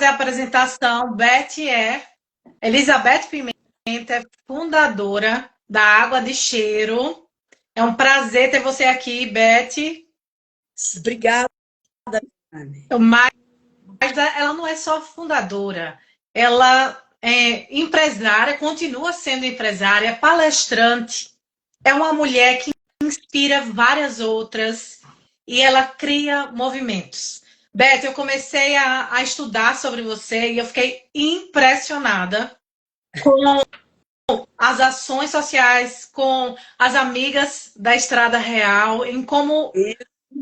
a apresentação. Elizabeth Pimenta é fundadora da Água de Cheiro. É um prazer ter você aqui, Beth. Obrigada, Anne. Mas ela não é só fundadora, ela é empresária, continua sendo empresária, palestrante. É uma mulher que inspira várias outras e ela cria movimentos. Beth, eu comecei a estudar sobre você e eu fiquei impressionada com as ações sociais, com as amigas da Estrada Real, em como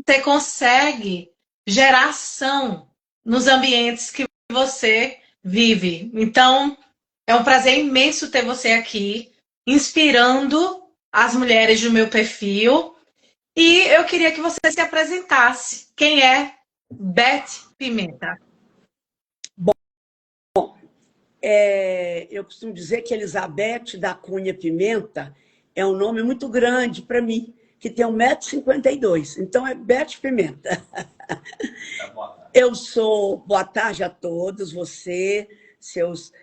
você consegue gerar ação nos ambientes que você vive. Então, é um prazer imenso ter você aqui, inspirando as mulheres do meu perfil. E eu queria que você se apresentasse. Quem é Beth Pimenta? Eu costumo dizer que Elizabeth da Cunha Pimenta é um nome muito grande para mim, que tem 1,52 m. Então, é Beth Pimenta. Eu sou... Boa tarde a todos, você, seus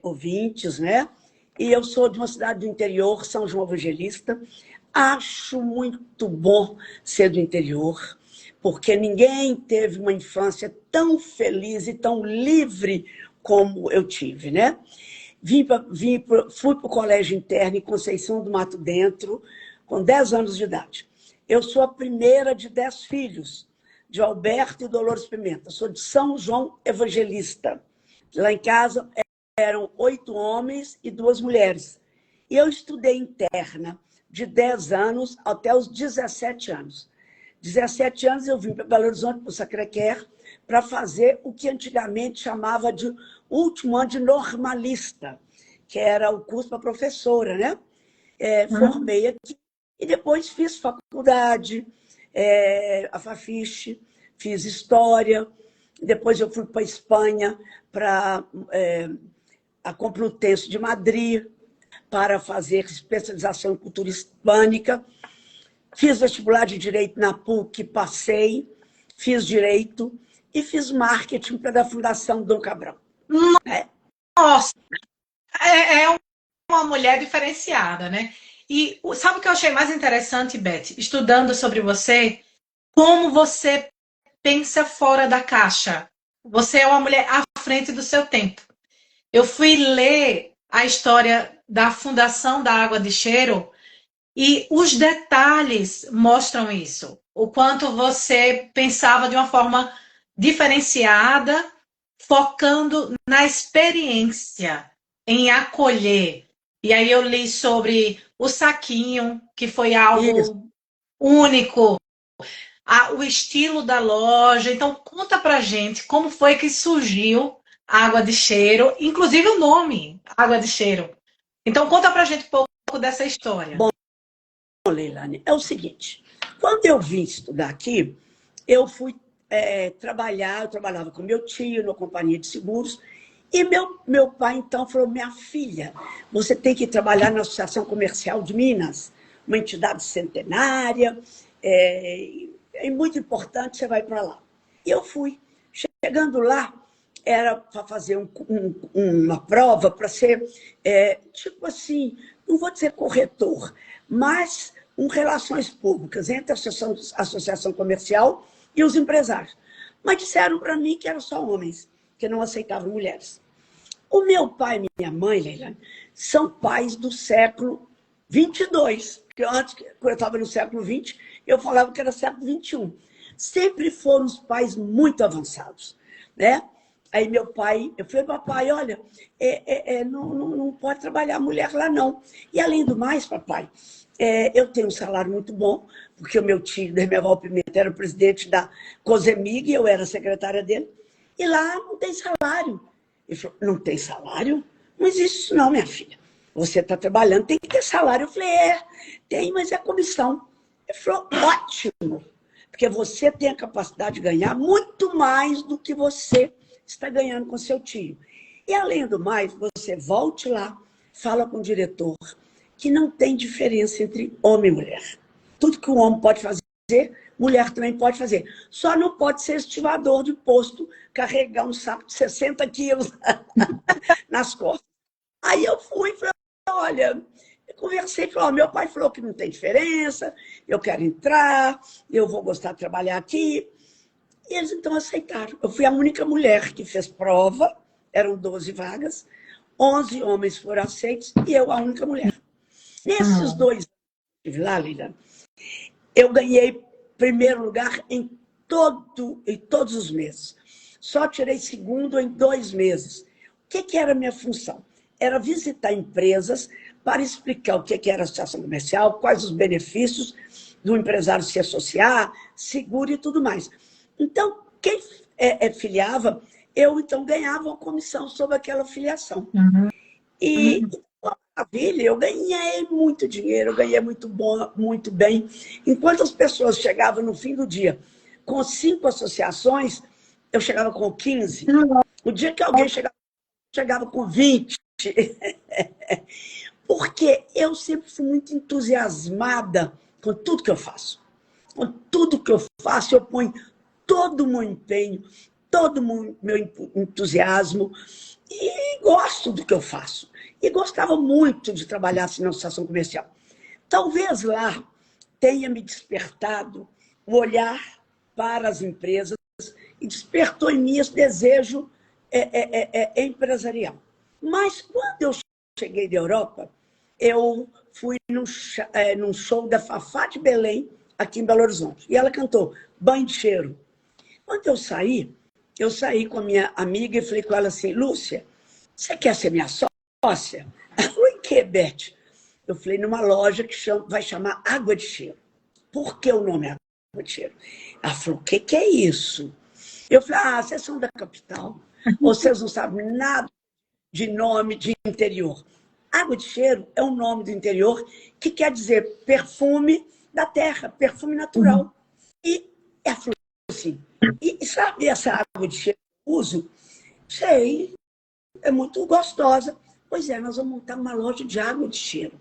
ouvintes, né? E eu sou de uma cidade do interior, São João Evangelista. Acho muito bom ser do interior, porque ninguém teve uma infância tão feliz e tão livre como eu tive, né? Fui para o colégio interno em Conceição do Mato Dentro, com 10 anos de idade. Eu sou a primeira de 10 filhos, de Alberto e Dolores Pimenta. Sou de São João Evangelista. Lá em casa eram 8 homens e 2 mulheres. E eu estudei interna de 10 anos até os 17 anos. 17 anos eu vim para Belo Horizonte, para o Sacré-Cœur, para fazer o que antigamente chamava de último ano de normalista, que era o curso para professora, né? Formei aqui e depois fiz faculdade, a Fafiche, fiz história, depois eu fui para a Espanha, para a Complutense de Madrid, para fazer especialização em cultura hispânica. Fiz vestibular de Direito na PUC, passei, fiz Direito e fiz Marketing da Fundação Dom Cabral. Nossa, é uma mulher diferenciada, né? E sabe o que eu achei mais interessante, Beth, estudando sobre você? Como você pensa fora da caixa. Você é uma mulher à frente do seu tempo. Eu fui ler a história da fundação da Água de Cheiro e os detalhes mostram isso. O quanto você pensava de uma forma diferenciada, focando na experiência, em acolher. E aí eu li sobre o saquinho, que foi algo único, o estilo da loja. Então, conta pra gente como foi que surgiu a Água de Cheiro, inclusive o nome, Água de Cheiro. Então, conta pra gente um pouco dessa história. Bom, Leilane, é o seguinte, quando eu vim estudar aqui, eu fui trabalhar, eu trabalhava com meu tio, numa companhia de seguros, e meu pai, então, falou, minha filha, você tem que trabalhar na Associação Comercial de Minas, uma entidade centenária, é muito importante, você vai para lá. E eu fui. Chegando lá, era para fazer uma prova, para ser, tipo assim, não vou dizer corretor, mas relações públicas entre a associação comercial e os empresários. Mas disseram para mim que eram só homens, que não aceitavam mulheres. O meu pai e minha mãe, Leilane, são pais do século 22, porque antes, quando eu estava no século 20, eu falava que era século 21. Sempre foram os pais muito avançados, né? Aí meu pai, eu falei, papai, olha, não pode trabalhar mulher lá, não. E além do mais, papai, eu tenho um salário muito bom, porque o meu tio, Dermeval Pimenta, era o presidente da COSEMIG, eu era secretária dele, e lá não tem salário. Ele falou, não tem salário? Não existe isso não, minha filha. Você está trabalhando, tem que ter salário. Eu falei, tem, mas é comissão. Ele falou, ótimo, porque você tem a capacidade de ganhar muito mais do que você está ganhando com seu tio. E, além do mais, você volte lá, fala com o diretor, que não tem diferença entre homem e mulher. Tudo que o homem pode fazer, mulher também pode fazer. Só não pode ser estivador de posto, carregar um saco de 60 quilos nas costas. Aí eu fui e falei, olha, eu conversei, falei, meu pai falou que não tem diferença, eu quero entrar, eu vou gostar de trabalhar aqui. E eles então aceitaram. Eu fui a única mulher que fez prova, eram 12 vagas, 11 homens foram aceitos e eu a única mulher. Nesses 2 anos que estive lá, Lilian, eu ganhei primeiro lugar em todos os meses. Só tirei segundo em 2 meses. O que era a minha função? Era visitar empresas para explicar o que era a associação comercial, quais os benefícios do empresário se associar, seguro e tudo mais. Então, quem filiava, eu então ganhava uma comissão sobre aquela filiação. E, maravilha, eu ganhei muito dinheiro, eu ganhei muito bem. Enquanto as pessoas chegavam no fim do dia com 5 associações, eu chegava com 15. O dia que alguém chegava com 20. Porque eu sempre fui muito entusiasmada com tudo que eu faço. Com tudo que eu faço, eu ponho todo o meu empenho, todo o meu entusiasmo e gosto do que eu faço. E gostava muito de trabalhar assim, na associação comercial. Talvez lá tenha me despertado o olhar para as empresas e despertou em mim esse desejo empresarial. Mas quando eu cheguei da Europa, eu fui num show da Fafá de Belém, aqui em Belo Horizonte. E ela cantou Banho de Cheiro. Quando eu saí com a minha amiga e falei com ela assim, Lúcia, você quer ser minha sócia? Ela falou, em que, Beth? Eu falei, numa loja que vai chamar Água de Cheiro. Por que o nome é Água de Cheiro? Ela falou, o que é isso? Eu falei, vocês são da capital, vocês não sabem nada de nome de interior. Água de Cheiro é um nome do interior que quer dizer perfume da terra, perfume natural. E ela falou assim, e sabe essa água de cheiro que eu uso? Sei, é muito gostosa. Pois é, nós vamos montar uma loja de água de cheiro.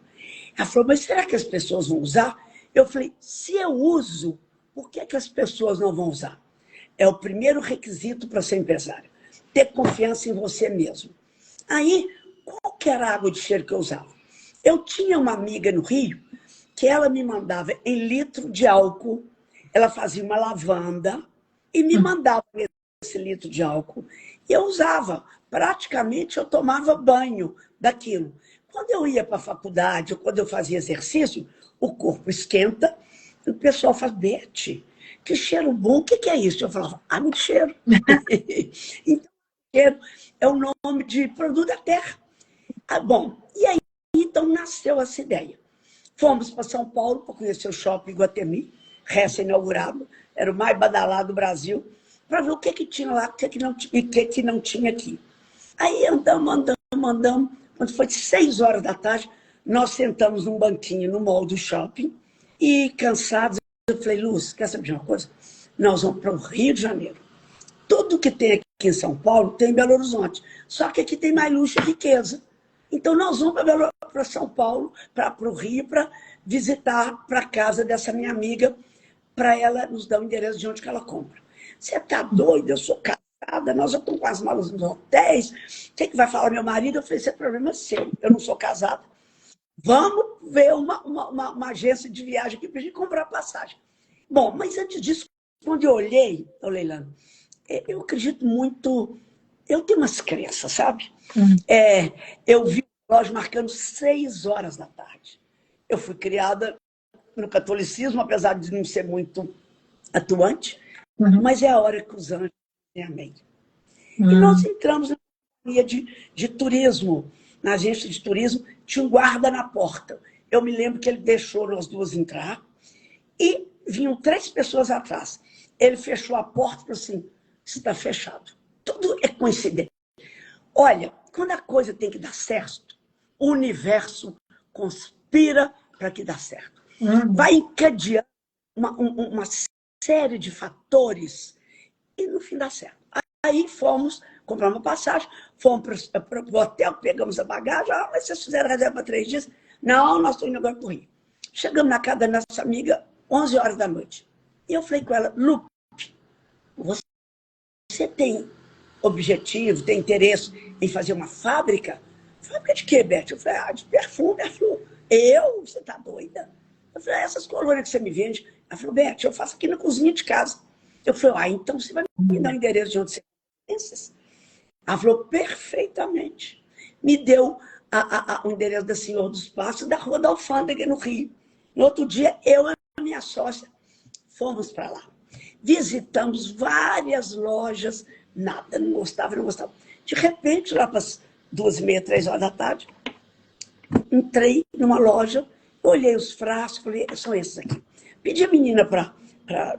Ela falou, mas será que as pessoas vão usar? Eu falei, se eu uso, por que as pessoas não vão usar? É o primeiro requisito para ser empresário. Ter confiança em você mesmo. Aí, qual que era a água de cheiro que eu usava? Eu tinha uma amiga no Rio que ela me mandava em litro de álcool, ela fazia uma lavanda e me mandava esse litro de álcool. E eu usava. Praticamente eu tomava banho daquilo. Quando eu ia para a faculdade ou quando eu fazia exercício, o corpo esquenta e o pessoal fala, Beth, que cheiro bom, o que é isso? Eu falava, água de cheiro. Então, cheiro é o nome de produto da terra. Bom, e aí então nasceu essa ideia. Fomos para São Paulo para conhecer o Shopping Iguatemi, recém-inaugurado, era o mais badalado do Brasil, para ver o que tinha lá e o que não tinha aqui. Aí andamos. Quando foi 6 horas da tarde, nós sentamos num banquinho no mall do shopping e, cansados, eu falei, Lúcia, quer saber de uma coisa? Nós vamos para o Rio de Janeiro. Tudo que tem aqui em São Paulo tem em Belo Horizonte. Só que aqui tem mais luxo e riqueza. Então, nós vamos para São Paulo, para o Rio, para visitar para a casa dessa minha amiga, para ela nos dar o endereço de onde que ela compra. Você está doida? Eu sou casada, nós já estamos com as malas nos hotéis. O que vai falar meu marido? Eu falei, esse é problema seu, eu não sou casada. Vamos ver uma agência de viagem aqui para a gente comprar passagem. Bom, mas antes disso, quando eu olhei, Leilani, eu acredito muito, eu tenho umas crenças, sabe? Eu vi o relógio marcando 6 horas da tarde. Eu fui criada no catolicismo, apesar de não ser muito atuante, mas é a hora que os anjos dizem amém. E nós entramos na companhia de turismo, na agência de turismo, tinha um guarda na porta. Eu me lembro que ele deixou nós duas entrar e vinham 3 pessoas atrás. Ele fechou a porta e falou assim, está fechado. Tudo é coincidência. Olha, quando a coisa tem que dar certo, o universo conspira para que dê certo. Vai encadeando uma série de fatores e no fim dá certo. Aí fomos comprar uma passagem, fomos para o hotel, pegamos a bagagem, mas vocês fizeram reserva para 3 dias? Não, nós estamos indo agora para o Rio. Chegamos na casa da nossa amiga, 11 horas da noite. E eu falei com ela, Lu, você tem objetivo, tem interesse em fazer uma fábrica? Fábrica de quê, Beth? Eu falei, de perfume. Ela falou, eu? Você tá doida? Eu falei, essas colônias que você me vende. Ela falou, Beth, eu faço aqui na cozinha de casa. Eu falei, então você vai me dar o endereço de onde você pensa? Ela falou, perfeitamente. Me deu o endereço da Senhor dos Passos, da Rua da Alfândega, no Rio. No outro dia, eu e a minha sócia fomos para lá. Visitamos várias lojas, nada, não gostava, não gostava. De repente, lá para as 2h30, 3 horas da tarde, entrei numa loja, olhei os frascos, falei, são esses aqui. Pedi a menina para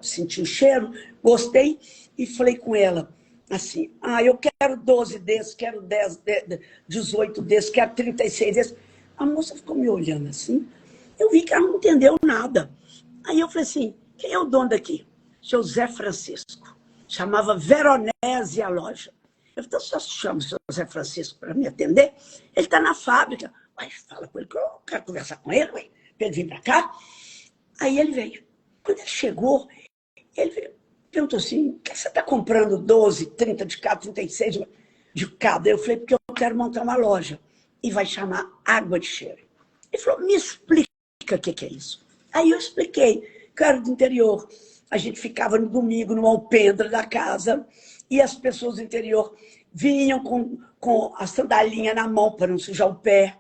sentir o cheiro, gostei, e falei com ela, assim, eu quero 12 desses, quero 18 desses, quero 36 desses. A moça ficou me olhando assim, eu vi que ela não entendeu nada. Aí eu falei assim, quem é o dono daqui? Seu Zé Francisco. Chamava Veronese a loja. Eu falei, então só chama o seu Zé Francisco para me atender? Ele está na fábrica. Mas fala com ele que eu quero conversar com ele, para ele vir para cá. Aí ele veio. Quando ele chegou, ele perguntou assim, por que você está comprando 12, 30 de cada, 36 de cada? Eu falei, porque eu quero montar uma loja. E vai chamar Água de Cheiro. Ele falou, me explica o que é isso. Aí eu expliquei, que eu era do interior. A gente ficava no domingo no alpendre da casa e as pessoas do interior vinham com a sandalinha na mão para não sujar o pé,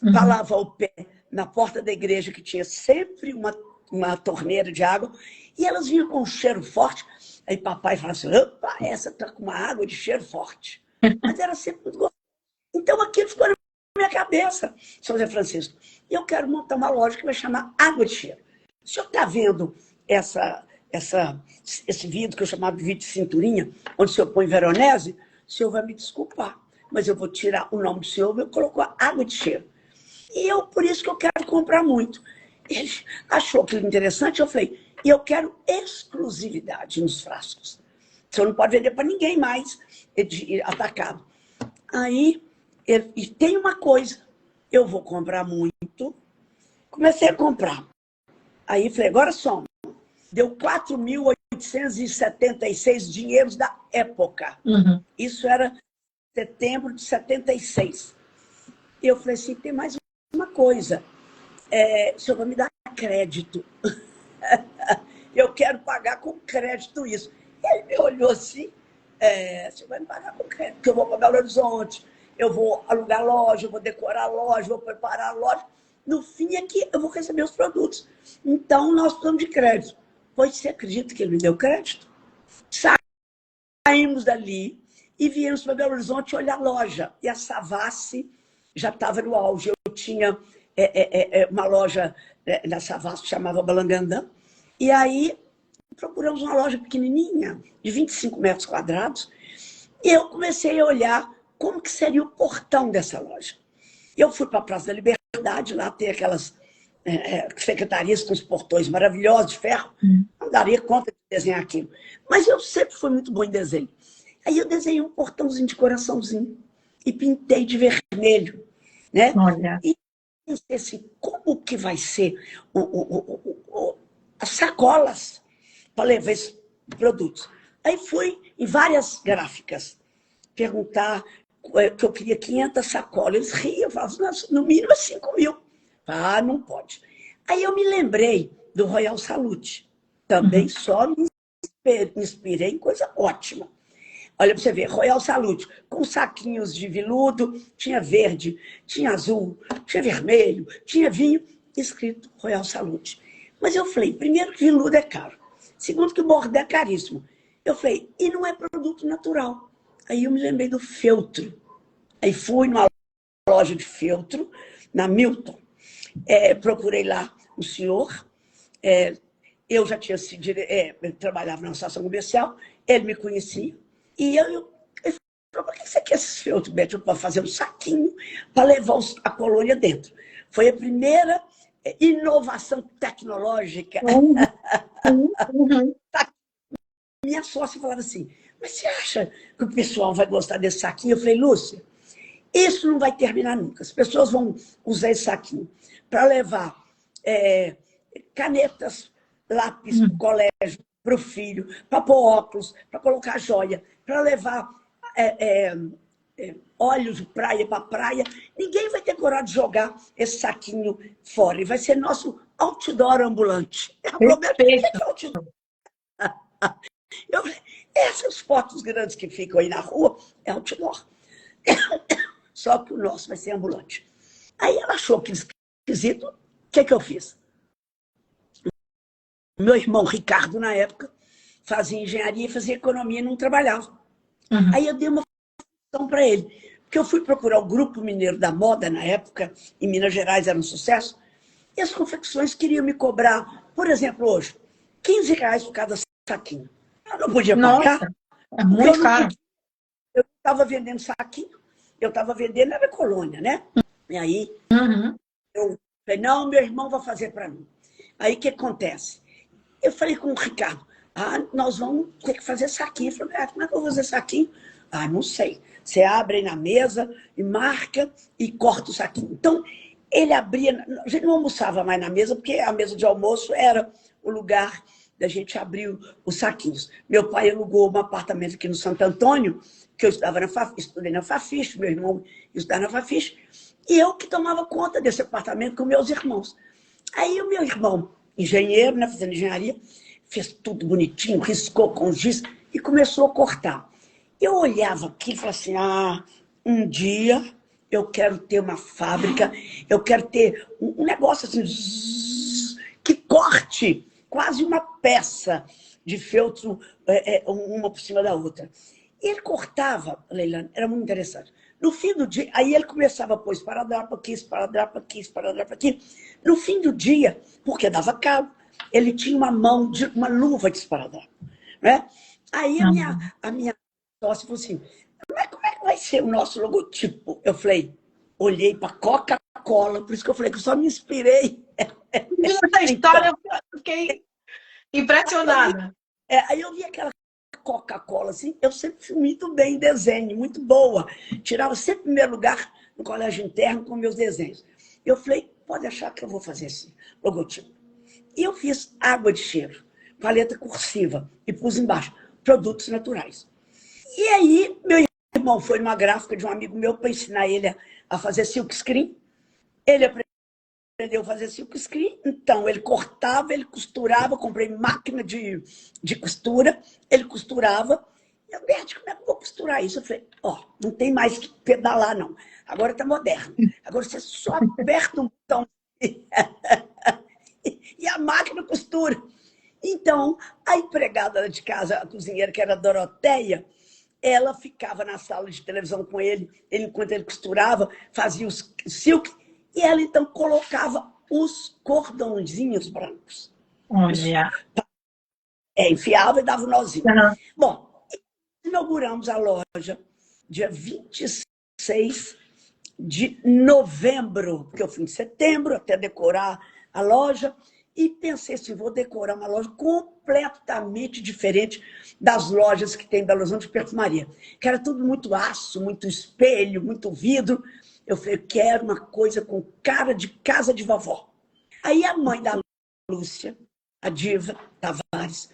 para lavar o pé na porta da igreja, que tinha sempre uma torneira de água, e elas vinham com um cheiro forte. Aí papai falava assim, opa, essa está com uma água de cheiro forte. Mas era sempre muito gostoso. Então aquilo ficou na minha cabeça, São José Francisco. E eu quero montar uma loja que vai chamar Água de Cheiro. O senhor está vendo esse vídeo que eu chamava de vídeo de cinturinha, onde o senhor põe Veronese? O senhor vai me desculpar, mas eu vou tirar o nome do senhor, eu coloco Água de Cheiro. E por isso que eu quero comprar muito. Ele achou aquilo interessante, eu falei, e eu quero exclusividade nos frascos. O senhor não pode vender para ninguém mais atacado. Aí, e tem uma coisa, eu vou comprar muito. Comecei a comprar. Aí falei, agora soma. Deu 4.876 dinheiros da época. Isso era setembro de 76. E eu falei assim, tem mais uma coisa. O senhor vai me dar crédito. Eu quero pagar com crédito isso. E ele me olhou assim, o senhor vai me pagar com crédito, porque eu vou para Belo Horizonte, eu vou alugar a loja, eu vou decorar a loja, vou preparar a loja. No fim é que eu vou receber os produtos. Então, nós precisamos de crédito. Pois você acredita que ele me deu crédito? Saímos dali e viemos para Belo Horizonte olhar a loja. E a Savassi já estava no auge. Eu tinha uma loja na Savassi que chamava Balangandã. E aí procuramos uma loja pequenininha, de 25 metros quadrados. E eu comecei a olhar como que seria o portão dessa loja. Eu fui para a Praça da Liberdade, lá tem aquelas secretarias com os portões maravilhosos de ferro. Não daria conta de desenhar aquilo. Mas eu sempre fui muito bom em desenho. Aí eu desenhei um portãozinho de coraçãozinho e pintei de vermelho. Né? Olha. E pensei assim, como que vai ser as sacolas para levar esses produtos? Aí fui em várias gráficas perguntar que eu queria 500 sacolas. Eles riam, falavam, no mínimo 5.000. Não pode. Aí eu me lembrei do Royal Salute. Também só me inspirei em coisa ótima. Olha para você ver, Royal Salute, com saquinhos de veludo, tinha verde, tinha azul, tinha vermelho, tinha vinho, escrito Royal Salute. Mas eu falei, primeiro que veludo é caro. Segundo que bordê é caríssimo. Eu falei, e não é produto natural. Aí eu me lembrei do feltro. Aí fui numa loja de feltro, na Milton. Procurei lá um senhor. Eu já tinha sido... trabalhava na estação comercial. Ele me conhecia. E ele falou, por que você quer esse feltro, Beth? Para fazer um saquinho para levar a colônia dentro. Foi a primeira inovação tecnológica. Minha sócia falava assim, mas você acha que o pessoal vai gostar desse saquinho? Eu falei, Lúcia, isso não vai terminar nunca. As pessoas vão usar esse saquinho para levar canetas lápis para o colégio, para o filho, para pôr óculos, para colocar joia, para levar óleos de praia para a praia. Ninguém vai ter coragem de jogar esse saquinho fora. E vai ser nosso outdoor ambulante. O problema é que é outdoor. Essas fotos grandes que ficam aí na rua é outdoor. Só que o nosso vai ser ambulante. Aí ela achou que esquisito. O que eu fiz? Meu irmão Ricardo, na época, fazia engenharia e fazia economia e não trabalhava. Aí eu dei uma função para ele. Porque eu fui procurar o Grupo Mineiro da Moda, na época, em Minas Gerais era um sucesso, e as confecções queriam me cobrar, por exemplo, hoje, R$ 15 por cada saquinho. Eu não podia pagar. Nossa, é muito caro. Eu estava vendendo saquinho, eu estava vendendo, era colônia, né? E aí, eu falei, não, meu irmão vai fazer para mim. Aí, o que acontece? Eu falei com o Ricardo, nós vamos ter que fazer saquinho. Eu falei, como é que eu vou fazer saquinho? Não sei. Você abre aí na mesa e marca e corta o saquinho. Então, ele abria... A gente não almoçava mais na mesa, porque a mesa de almoço era o lugar da gente abrir os saquinhos. Meu pai alugou um apartamento aqui no Santo Antônio, que eu estudei na Fafiche, meu irmão estudava na Fafiche, e eu que tomava conta desse apartamento com meus irmãos. Aí o meu irmão, engenheiro, né, fazendo engenharia, fez tudo bonitinho, riscou com giz e começou a cortar. Eu olhava aqui e falava assim, um dia eu quero ter uma fábrica, eu quero ter um negócio assim, que corte quase uma peça de feltro, uma por cima da outra. E ele cortava, Leilane, era muito interessante. No fim do dia, aí ele começava a pôr esparadrapo aqui, esparadrapo aqui, esparadrapo aqui. No fim do dia, porque dava cabo, ele tinha uma luva de esparadrapo, né? Aí a minha sócia falou assim, como é que vai ser o nosso logotipo? Eu falei, olhei para Coca-Cola, por isso que eu falei que eu só me inspirei. Essa história, eu fiquei impressionada. Aí eu vi aquela Coca-Cola, assim, eu sempre fui muito bem em desenho, muito boa. Tirava sempre o primeiro lugar no colégio interno com meus desenhos. Eu falei, pode achar que eu vou fazer esse logotipo. E eu fiz água de cheiro, paleta cursiva, e pus embaixo, produtos naturais. E aí, meu irmão foi numa gráfica de um amigo meu para ensinar ele a fazer silkscreen. Ele aprendeu a fazer silkscreen, então ele cortava, ele costurava, comprei máquina de costura, ele costurava. Eu, Beth, como é que eu vou costurar isso? Eu falei, não tem mais que pedalar, não. Agora está moderno. Agora você só aperta um botão e a máquina costura. Então, a empregada de casa, a cozinheira, que era a Doroteia, ela ficava na sala de televisão com ele, enquanto ele costurava, fazia os silk, e ela então colocava os cordãozinhos brancos. Olha. Enfiava e dava o nozinho. Bom, inauguramos a loja dia 26 de novembro, porque eu fui em setembro até decorar a loja, e pensei assim, vou decorar uma loja completamente diferente das lojas que tem em Belo Horizonte de perfumaria, que era tudo muito aço, muito espelho, muito vidro. Eu falei, eu quero uma coisa com cara de casa de vovó. Aí a mãe da Lúcia, a Diva Tavares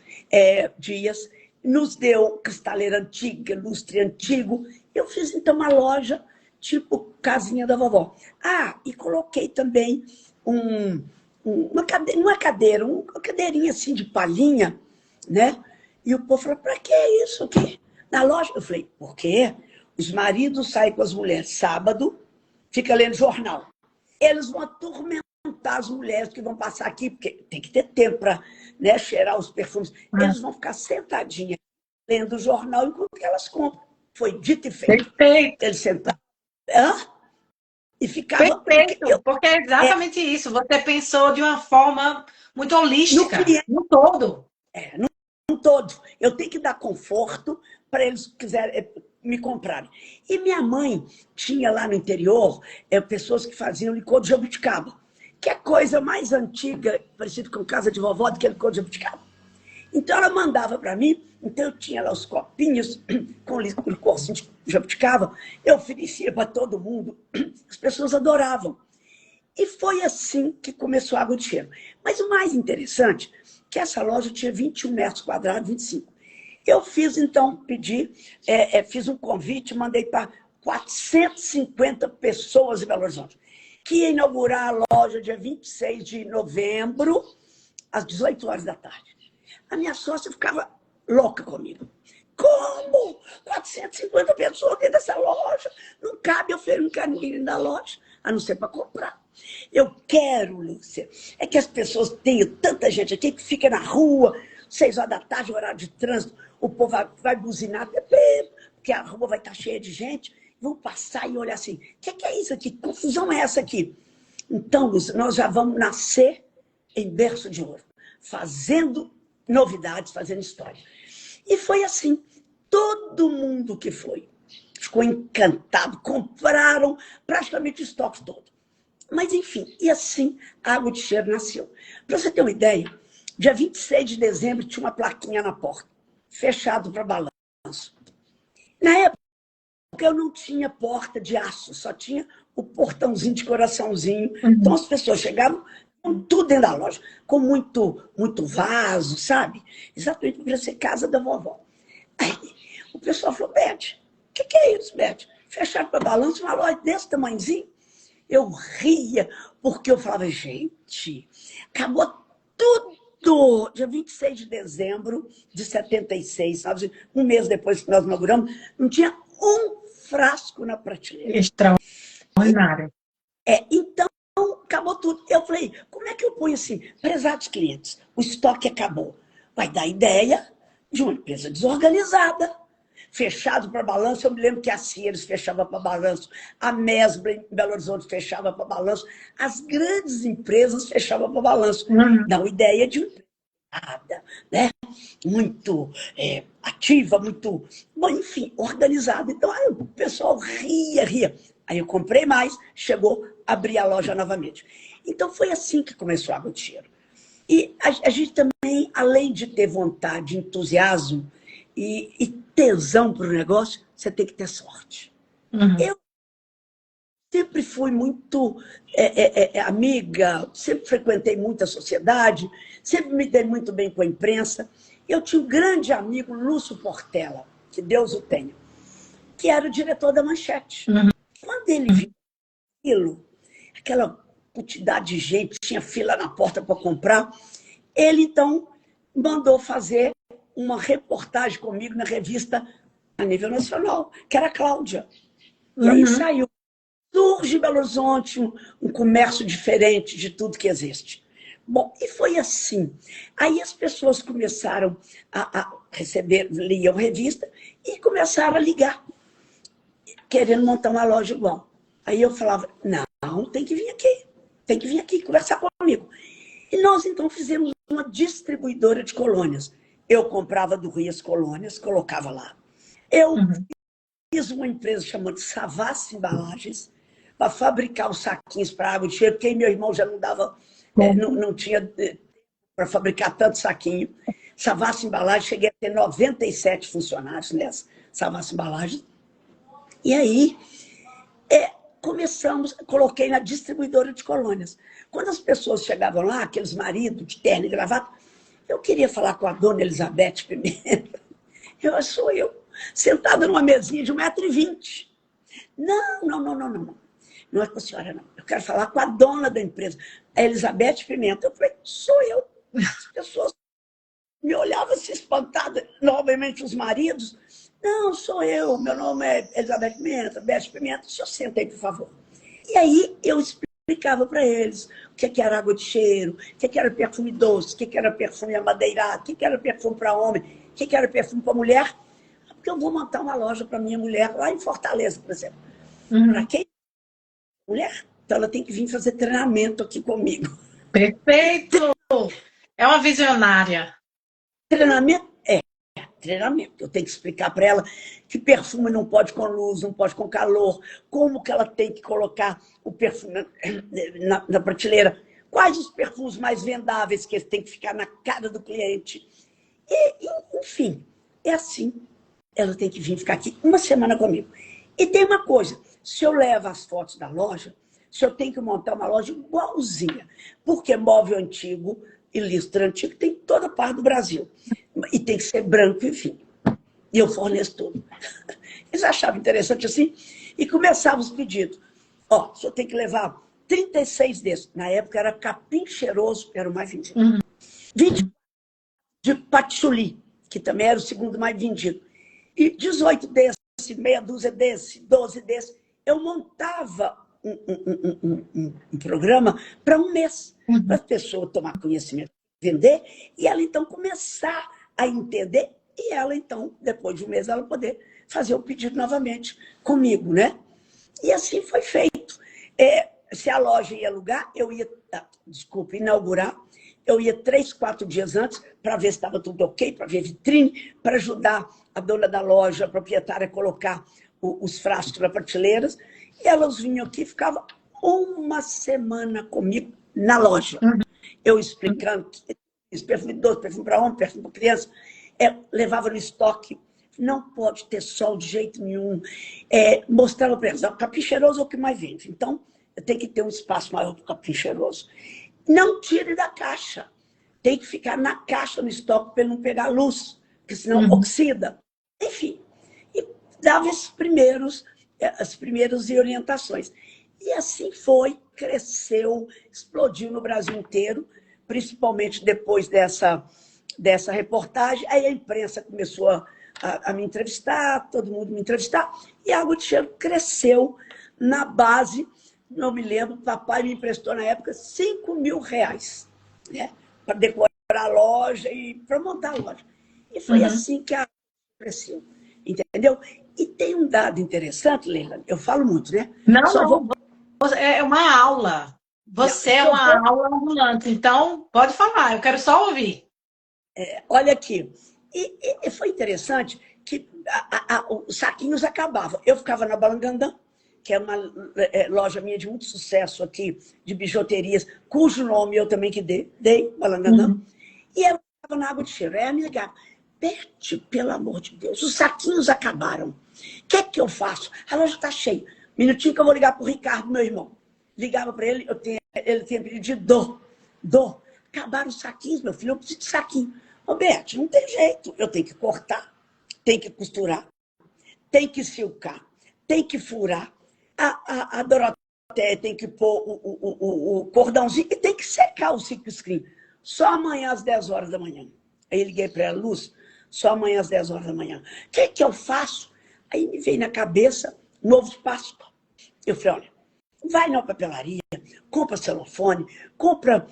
Dias, nos deu cristaleira antiga, lustre antigo. Eu fiz então uma loja tipo casinha da vovó. E coloquei também uma cadeirinha assim de palhinha, né? E o povo falou, para que isso aqui? Na loja? Eu falei, por quê? Os maridos saem com as mulheres sábado, fica lendo jornal. Eles vão atormentar as mulheres que vão passar aqui, porque tem que ter tempo para, né, cheirar os perfumes. Eles vão ficar sentadinhas lendo o jornal enquanto elas compram. Foi dito e feito. Perfeito. Eles sentaram. E ficava... Perfeito, porque é exatamente isso. Você pensou de uma forma muito holística, no todo. No todo. Eu tenho que dar conforto para eles quiserem me comprarem. E minha mãe tinha lá no interior pessoas que faziam licor de jabuticaba, que é a coisa mais antiga, parecido com casa de vovó, do que licor de jabuticaba. Então ela mandava para mim, então eu tinha lá os copinhos com licorzinho de jabuticaba, eu oferecia para todo mundo, as pessoas adoravam. E foi assim que começou a Água de Cheiro. Mas o mais interessante que essa loja tinha 21 metros quadrados, 25. Eu fiz, então, fiz um convite, mandei para 450 pessoas em Belo Horizonte, que ia inaugurar a loja dia 26 de novembro, às 18 horas da tarde. A minha sócia ficava louca comigo. Como? 450 pessoas dentro dessa loja? Não cabe, eu falei, não quero ninguém da loja, a não ser para comprar. Eu quero, Lúcia, é que as pessoas tenham tanta gente aqui que fica na rua, 6 horas da tarde, horário de trânsito, o povo vai buzinar, porque a rua vai estar cheia de gente, vão passar e olhar assim, o que é isso aqui? Que confusão é essa aqui? Então, Lúcia, nós já vamos nascer em berço de ouro, fazendo novidades, fazendo história. E foi assim, todo mundo que foi ficou encantado, compraram praticamente o estoque todo. Mas, enfim, e assim a Água de Cheiro nasceu. Para você ter uma ideia, dia 26 de dezembro tinha uma plaquinha na porta, fechado para balanço. Na época, eu não tinha porta de aço, só tinha o portãozinho de coraçãozinho. Então, as pessoas chegavam com tudo dentro da loja, com muito vaso, sabe? Exatamente para ser casa da vovó. Aí, o pessoal falou, Beth, o que é isso, Beth? Fechado para balanço, uma loja desse tamanhozinho. Eu ria, porque eu falava, gente, acabou tudo. Dia 26 de dezembro de 76, sabe? Um mês depois que nós inauguramos, não tinha um frasco na prateleira. Extraordinário. Então, acabou tudo. Eu falei, como é que eu ponho assim? Prezados clientes, o estoque acabou. Vai dar ideia de uma empresa desorganizada. Fechado para balanço, eu me lembro que a Sears fechava para balanço, a Mesbla em Belo Horizonte fechava para balanço, as grandes empresas fechavam para balanço. Dá uma ideia de uma empresa, né? Muito ativa, muito, bom, enfim, organizada. Então, aí, o pessoal ria. Aí eu comprei mais, chegou, abri a loja novamente. Então, foi assim que começou a Água de Cheiro. E a gente também, além de ter vontade, entusiasmo e tesão para o negócio, você tem que ter sorte. Eu sempre fui muito amiga, sempre frequentei muito a sociedade, sempre me dei muito bem com a imprensa. Eu tinha um grande amigo, Lúcio Portela, que Deus o tenha, que era o diretor da Manchete. Quando ele viu aquilo, aquela quantidade de gente, tinha fila na porta para comprar, ele então mandou fazer uma reportagem comigo na revista a nível nacional, que era a Cláudia. E aí saiu. Surge em Belo Horizonte um comércio diferente de tudo que existe. Bom, e foi assim. Aí as pessoas começaram a receber, liam revista e começaram a ligar, querendo montar uma loja igual. Aí eu falava, não, tem que vir aqui conversar comigo. E nós então fizemos uma distribuidora de colônias. Eu comprava do Rio as colônias, colocava lá. Eu fiz uma empresa chamada Savassi Embalagens para fabricar os saquinhos para água de cheiro, porque aí meu irmão já não dava, não tinha para fabricar tanto saquinho. Savassi Embalagens, cheguei a ter 97 funcionários nessa Savassi Embalagens. E aí coloquei na distribuidora de colônias. Quando as pessoas chegavam lá, aqueles maridos de terno e gravata, eu queria falar com a dona Elizabeth Pimenta. Sou eu, sentada numa mesinha de 1,20 m. Não. Não é com a senhora, não. Eu quero falar com a dona da empresa, a Elizabeth Pimenta. Eu falei, sou eu. As pessoas me olhavam assim, espantadas. Novamente os maridos. Não, sou eu. Meu nome é Elizabeth Pimenta, Beth Pimenta. O senhor senta aí, por favor. E aí eu explicava para eles o que era água de cheiro, o que era perfume doce, o que era perfume amadeirado, o que era perfume para homem, o que era perfume para mulher. Porque eu vou montar uma loja para minha mulher lá em Fortaleza, por exemplo. Para quem é mulher, então ela tem que vir fazer treinamento aqui comigo. Perfeito! É uma visionária. Treinamento? Treinamento. Eu tenho que explicar para ela que perfume não pode com luz, não pode com calor, como que ela tem que colocar o perfume na prateleira, quais os perfumes mais vendáveis que tem que ficar na cara do cliente. Enfim, é assim. Ela tem que vir ficar aqui uma semana comigo. E tem uma coisa, se eu levo as fotos da loja, se eu tenho que montar uma loja igualzinha, porque móvel antigo e listro antigo tem toda parte do Brasil. E tem que ser branco e vinho. E eu forneço tudo. Eles achavam interessante assim e começavam os pedidos. Ó, o senhor tem que levar 36 desses. Na época era capim cheiroso, era o mais vendido. 20 de patchouli, que também era o segundo mais vendido. E 18 desses, meia dúzia desses, 12 desses. Eu montava um programa para um mês, para a pessoa tomar conhecimento, vender, e ela então começar a entender, e ela então, depois de um mês, ela poder fazer o pedido novamente comigo, né? E assim foi feito. Se a loja ia alugar, eu ia, inaugurar, eu ia 3, 4 dias antes para ver se estava tudo ok, para ver vitrine, para ajudar a dona da loja, a proprietária, a colocar os frascos nas prateleiras. E elas vinham aqui e ficavam uma semana comigo na loja. Eu explicando, perfume doce, perfume para homem, perfume para criança. Levava no estoque. Não pode ter sol de jeito nenhum. Mostrava para elas, o capim cheiroso é o que mais vende. Então, tem que ter um espaço maior para o capim cheiroso. Não tire da caixa. Tem que ficar na caixa, no estoque, para ele não pegar luz, porque senão oxida. Enfim, e dava as primeiras orientações. E assim foi, cresceu, explodiu no Brasil inteiro, principalmente depois dessa reportagem. Aí a imprensa começou a me entrevistar, todo mundo me entrevistar, e a Água de Cheiro cresceu na base. Não me lembro, papai me emprestou na época R$5.000, né, para decorar a loja e para montar a loja. E foi assim que a cresceu, entendeu? E tem um dado interessante, Leila, eu falo muito, né? Não. É uma aula. Você é uma aula ambulante, então pode falar, eu quero só ouvir. Olha aqui, e foi interessante que os saquinhos acabavam. Eu ficava na Balangandã, que é uma loja minha de muito sucesso aqui, de bijuterias, cujo nome eu também que dei, Balangandã. E eu estava na Água de Cheiro. Aí a minha ligava, Beth, pelo amor de Deus, os saquinhos acabaram. O que eu faço? A loja está cheia. Minutinho que eu vou ligar para o Ricardo, meu irmão. Ligava para ele, ele tinha pedido de dor. Acabaram os saquinhos, meu filho, eu preciso de saquinho. Ô, Beth, não tem jeito. Eu tenho que cortar, tenho que costurar, tenho que silcar, tenho que furar. A Doroteia tem que pôr o cordãozinho e tem que secar o silk screen. Só amanhã às 10 horas da manhã. Aí liguei para ela, Luz, só amanhã às 10 horas da manhã. O que eu faço? Aí me veio na cabeça um ovo de Páscoa. Eu falei, olha, vai na papelaria, compra celofane, compra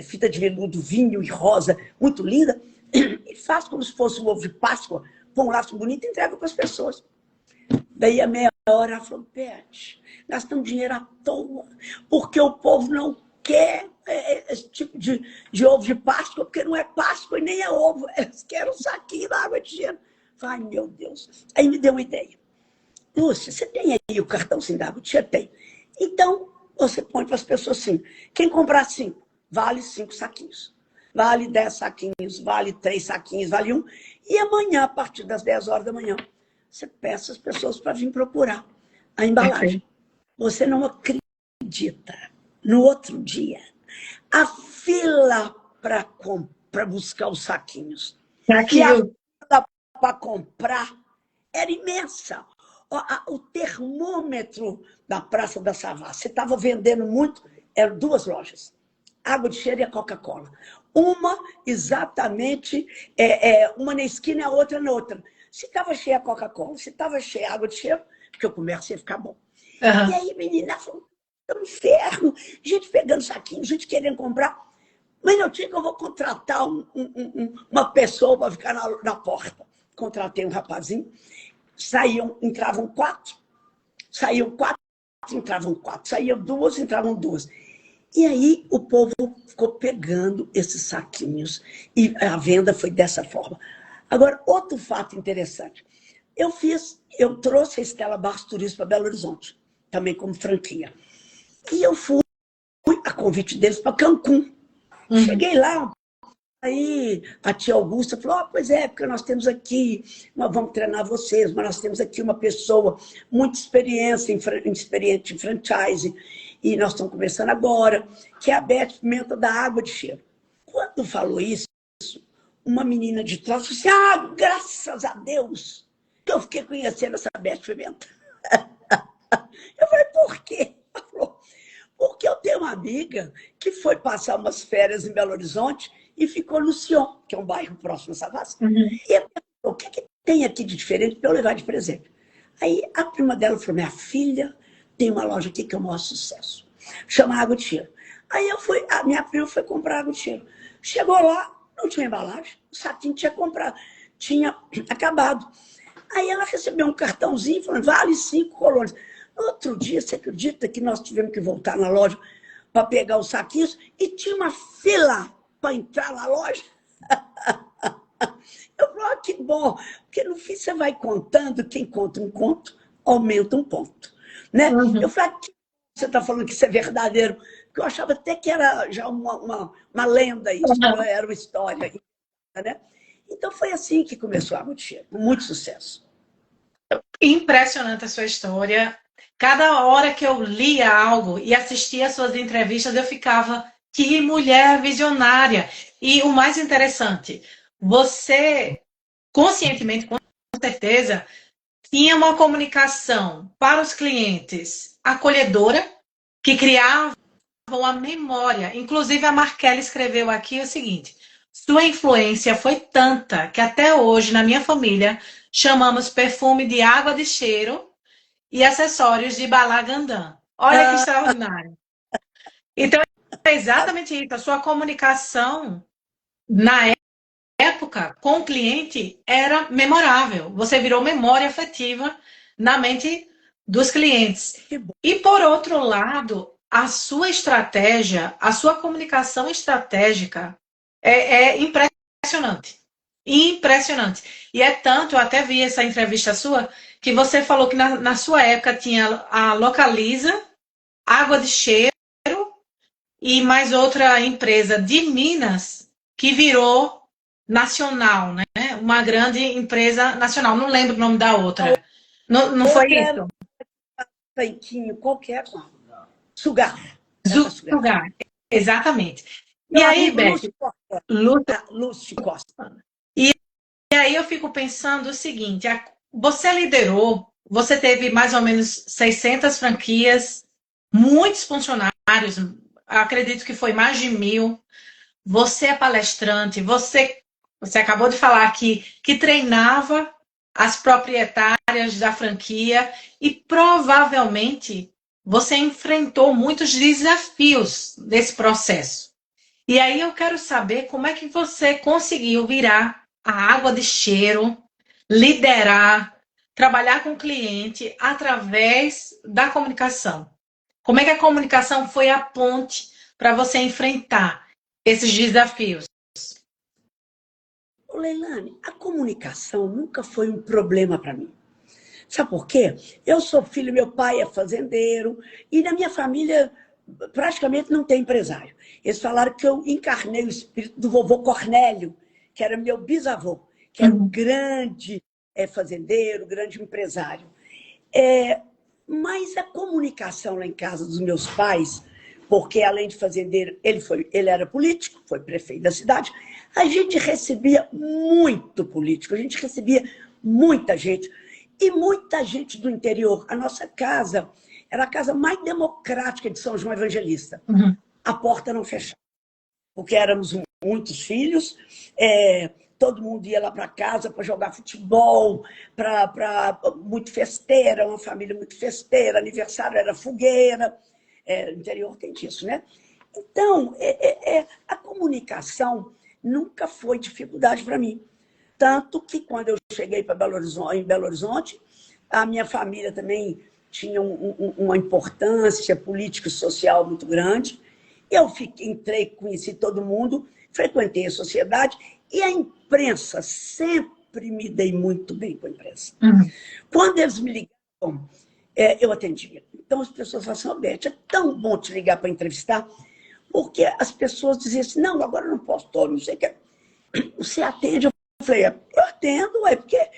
fita de veludo, vinho e rosa, muito linda, e faz como se fosse um ovo de Páscoa, põe um laço bonito e entrega para as pessoas. Daí a meia hora ela falou, Beth, gastamos dinheiro à toa, porque o povo não quer esse tipo de ovo de Páscoa, porque não é Páscoa e nem é ovo, eles querem um saquinho da Água de Cheiro. Ai, meu Deus. Aí me deu uma ideia. Lúcia, você tem aí o cartãozinho da Água de Cheiro? Tem. Então, você põe para as pessoas assim, quem comprar 5, vale 5 saquinhos. Vale 10 saquinhos, vale 3 saquinhos, vale 1. E amanhã, a partir das 10 horas da manhã, você peça as pessoas para vir procurar a embalagem. Você não acredita. No outro dia, a fila para buscar os saquinhos. E a fila para comprar era imensa. O termômetro da Praça da Savassi estava vendendo muito, eram 2 lojas, Água de Cheiro e a Coca-Cola. Uma exatamente, uma na esquina e a outra na outra. Se estava cheia a Coca-Cola, se estava cheia a Água de Cheiro, porque o comércio ia ficar bom. E aí, menina, falou, é um inferno, gente pegando saquinho, gente querendo comprar. Mas eu tinha que eu vou contratar uma pessoa para ficar na porta. Contratei um rapazinho, entravam 4, saíam 4, entravam 4, saíam 2, entravam 2. E aí o povo ficou pegando esses saquinhos e a venda foi dessa forma. Agora, outro fato interessante. Eu trouxe a Estela Barros Turismo para Belo Horizonte, também como franquia. E eu fui a convite deles para Cancún. Cheguei lá, aí a tia Augusta falou, pois é, porque nós temos aqui, nós vamos treinar vocês, mas nós temos aqui uma pessoa muito experiente em franchise, e nós estamos começando agora, que é a Beth Pimenta da Água de Cheiro. quando falou isso, uma menina de trás falou assim, ah, graças a Deus, que eu fiquei conhecendo essa Beth Pimenta. Eu falei, por quê? Ela falou, porque eu tenho uma amiga que foi passar umas férias em Belo Horizonte e ficou no Sion, que é um bairro próximo a Savassi. Uhum. E ela perguntou, o que, que tem aqui de diferente para eu levar de presente? Aí a prima dela falou, minha filha, tem uma loja aqui que é o maior sucesso. Chama Água de Cheiro. Aí eu fui, a minha prima foi comprar água de cheiro. Chegou lá, não tinha embalagem, o saquinho tinha comprado, tinha acabado. Aí ela recebeu um cartãozinho falando, vale 5 colônias. No outro dia, você acredita que nós tivemos que voltar na loja para pegar os saquinhos e tinha uma fila para entrar na loja? Eu falei, ah, que bom, porque no fim você vai contando, quem conta um conto, aumenta um ponto. Né? Eu Uhum. falei, ah, você está falando que isso é verdadeiro? Porque eu achava até que era já uma lenda isso, que não Uhum. era uma história. Né? Então foi assim que começou a Água de Cheiro, com muito sucesso. Impressionante a sua história. Cada hora que eu lia algo e assistia às suas entrevistas, eu ficava, que mulher visionária. E o mais interessante, você, conscientemente, com certeza, tinha uma comunicação para os clientes acolhedora, que criava a memória. Inclusive, a Marquela escreveu aqui o seguinte: sua influência foi tanta que até hoje, na minha família, chamamos perfume de água de cheiro e acessórios de balagandã. Olha que Ah, extraordinário. Então, é exatamente isso. A sua comunicação, na época, com o cliente, era memorável. Você virou memória afetiva na mente dos clientes. que bom. E, por outro lado, a sua estratégia, a sua comunicação estratégica é impressionante. Impressionante. E é tanto, eu até vi essa entrevista sua, que você falou que na sua época tinha a Localiza, Água de Cheiro e mais outra empresa de Minas que virou nacional, né? Uma grande empresa nacional. Não lembro o nome da A outra. Não, não foi outra era isso? um tanquinho qualquer, sugar. Essa sugar. Zugar. Exatamente. E Meu aí, amigo Beth, Lúcio Costa. Lúcio, Ah, Lúcio Costa. e aí eu fico pensando o seguinte, você liderou, você teve mais ou menos 600 franquias, muitos funcionários, acredito que foi mais de 1.000. Você é palestrante, você acabou de falar que treinava as proprietárias da franquia e provavelmente você enfrentou muitos desafios nesse processo. E aí eu quero saber como é que você conseguiu virar a água de cheiro, liderar, trabalhar com o cliente através da comunicação. Como é que a comunicação foi a ponte para você enfrentar esses desafios? Ô, Leilane, a comunicação nunca foi um problema para mim. Sabe por quê? Eu sou filho, meu pai é fazendeiro, e na minha família praticamente não tem empresário. Eles falaram que eu encarnei o espírito do vovô Cornélio, que era meu bisavô, que era um Uhum. grande fazendeiro, grande empresário. É, mas a comunicação lá em casa dos meus pais, porque além de fazendeiro, ele era político, foi prefeito da cidade, a gente recebia muito político, a gente recebia muita gente, e muita gente do interior. A nossa casa era a casa mais democrática de São João Evangelista. Uhum. A porta não fechava, porque éramos muitos filhos, todo mundo ia lá para casa para jogar futebol, muito festeira, uma família muito festeira, aniversário era fogueira, no interior tem disso, né? Então, a comunicação nunca foi dificuldade para mim. Tanto que quando eu cheguei em Belo Horizonte, a minha família também tinha uma importância política e social muito grande. Eu entrei, conheci todo mundo, frequentei a sociedade e a imprensa, sempre me dei muito bem com a imprensa. Uhum. Quando eles me ligavam, eu atendia. Então as pessoas falavam assim, Beth, é tão bom te ligar para entrevistar, porque as pessoas diziam assim, não, agora eu não posso, não sei o que. Você atende? Eu falei, eu atendo, porque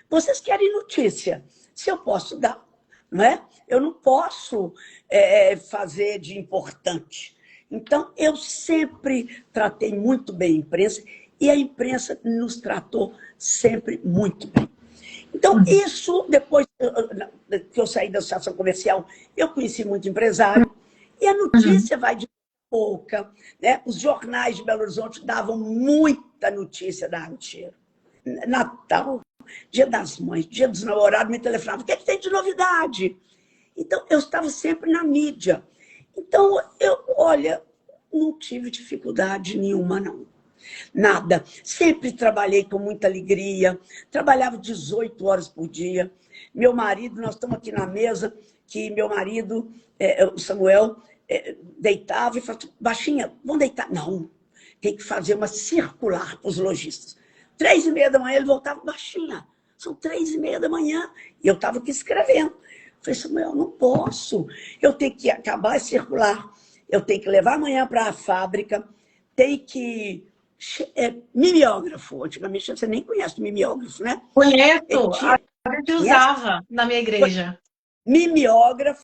vocês querem notícia. Se eu posso dar, não é? Eu não posso fazer de importante. Então, eu sempre tratei muito bem a imprensa e a imprensa nos tratou sempre muito bem. Então, isso, depois que eu saí da associação comercial, eu conheci muito empresário, e a notícia vai de pouca, né? Os jornais de Belo Horizonte davam muita notícia da Água de Cheiro. Natal, Dia das Mães, Dia dos Namorados, me telefonavam, o que é que tem de novidade? Então, eu estava sempre na mídia. Então, olha, não tive dificuldade nenhuma, não. Nada. Sempre trabalhei com muita alegria, trabalhava 18 horas por dia. Meu marido, nós estamos aqui na mesa, que meu marido, o Samuel, deitava e falava, baixinha, vamos deitar? Não, tem que fazer uma circular para os lojistas. 3h30 da manhã ele voltava, baixinha, são 3h30 da manhã, e eu estava aqui escrevendo. Eu falei, Samuel, não posso, eu tenho que acabar a circular, eu tenho que levar amanhã para a fábrica, tenho que... mimeógrafo, antigamente você nem conhece o mimeógrafo, né? Conheço, a gente usava na minha igreja. Mimeógrafo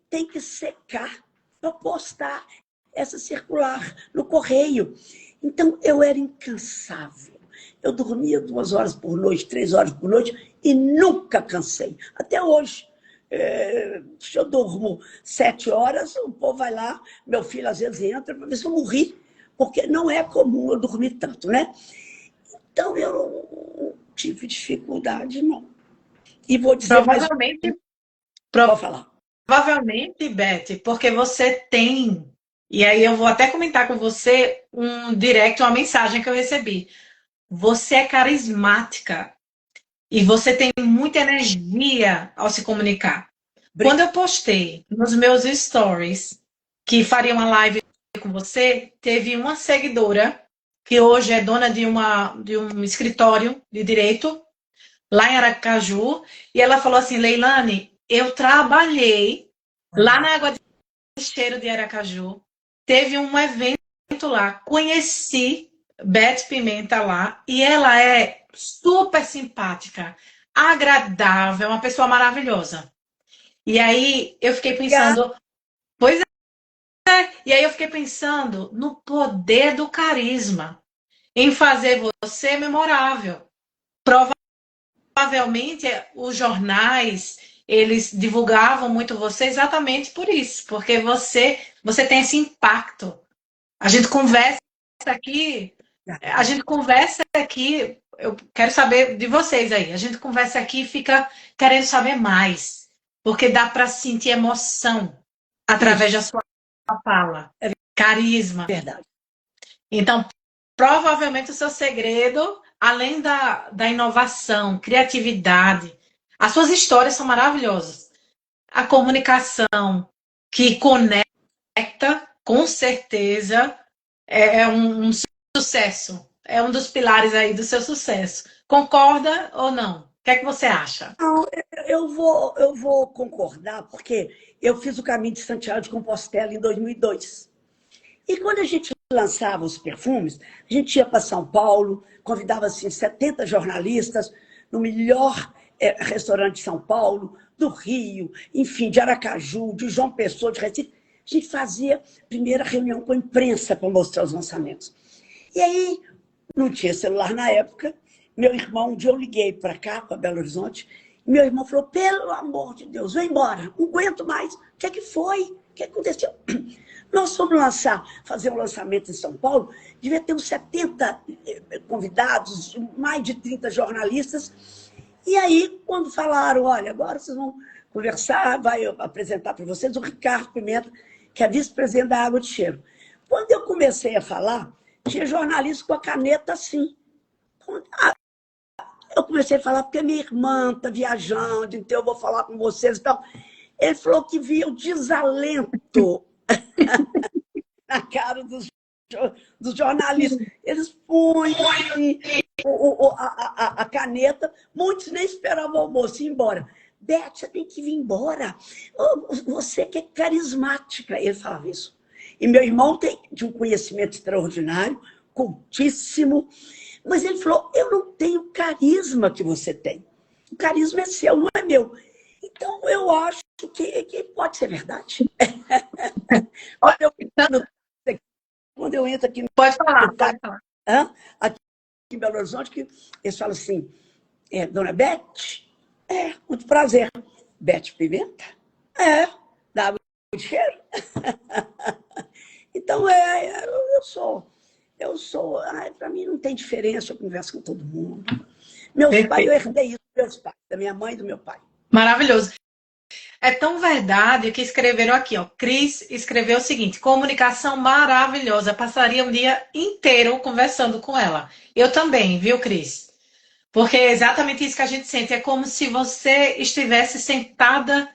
tem que secar para postar essa circular no correio. Então, eu era incansável. Eu dormia 2 horas por noite, 3 horas por noite e nunca cansei. Até hoje. Se eu durmo 7 horas, o povo vai lá, meu filho às vezes entra para ver se eu morri, porque não é comum eu dormir tanto, né? Então, eu não tive dificuldade, não. E vou dizer Provavelmente, Pode falar. Provavelmente, Beth, porque você tem, e aí eu vou até comentar com você um direct, uma mensagem que eu recebi. Você é carismática e você tem muita energia ao se comunicar. Quando eu postei nos meus stories que faria uma live com você, teve uma seguidora que hoje é dona de um escritório de direito lá em Aracaju, e ela falou assim, Leilane, eu trabalhei lá na Água de Cheiro de Aracaju, teve um evento lá, conheci Beth Pimenta lá, e ela é super simpática, agradável, uma pessoa maravilhosa. E aí eu fiquei pensando, pois é, e aí eu fiquei pensando no poder do carisma, em fazer você memorável. Provavelmente os jornais, eles divulgavam muito você exatamente por isso, porque você tem esse impacto. A gente conversa aqui, eu quero saber de vocês aí. A gente conversa aqui e fica querendo saber mais, porque dá para sentir emoção através da sua fala, carisma. Verdade. Então, provavelmente o seu segredo, além da inovação, criatividade, as suas histórias são maravilhosas. A comunicação que conecta, com certeza, é um sucesso. É um dos pilares aí do seu sucesso. Concorda ou não? O que é que você acha? Não, eu vou concordar, porque eu fiz o caminho de Santiago de Compostela em 2002. E quando a gente lançava os perfumes, a gente ia para São Paulo, convidava assim, 70 jornalistas no melhor restaurante de São Paulo, do Rio, enfim, de Aracaju, de João Pessoa, de Recife. A gente fazia a primeira reunião com a imprensa para mostrar os lançamentos. E aí, não tinha celular na época. Meu irmão, um dia eu liguei para cá, para Belo Horizonte, e meu irmão falou, pelo amor de Deus, vem embora, não aguento mais. O que é que foi? O que aconteceu? Nós fomos fazer um lançamento em São Paulo, devia ter uns 70 convidados, mais de 30 jornalistas. E aí, quando falaram, olha, agora vocês vão conversar, vai apresentar para vocês o Ricardo Pimenta, que é vice-presidente da Água de Cheiro. Quando eu comecei a falar, tinha jornalista com a caneta assim. Eu comecei a falar, porque minha irmã está viajando, então eu vou falar com vocês e tal. Ele falou que via o desalento na cara dos jornalistas. Eles põem a caneta, muitos nem esperavam o almoço, ir embora. Beth, você tem que vir embora. Você que é carismática. Ele falava isso. E meu irmão tem de um conhecimento extraordinário, cultíssimo, mas ele falou, eu não tenho o carisma que você tem. O carisma é seu, não é meu. Então, eu acho que pode ser verdade. quando eu entro aqui no Pode falar, mercado, pode falar. aqui em Belo Horizonte, que eles falam assim, Dona Beth? Muito prazer. Beth Pimenta? Dá água de cheiro? Então, para mim não tem diferença, eu converso com todo mundo. Meus pais, eu Perfeito. herdei isso dos meus pais, da minha mãe e do meu pai. Maravilhoso. É tão verdade que escreveram aqui, ó. Cris escreveu o seguinte: comunicação maravilhosa. Passaria um dia inteiro conversando com ela. Eu também, viu, Cris? Porque é exatamente isso que a gente sente. É como se você estivesse sentada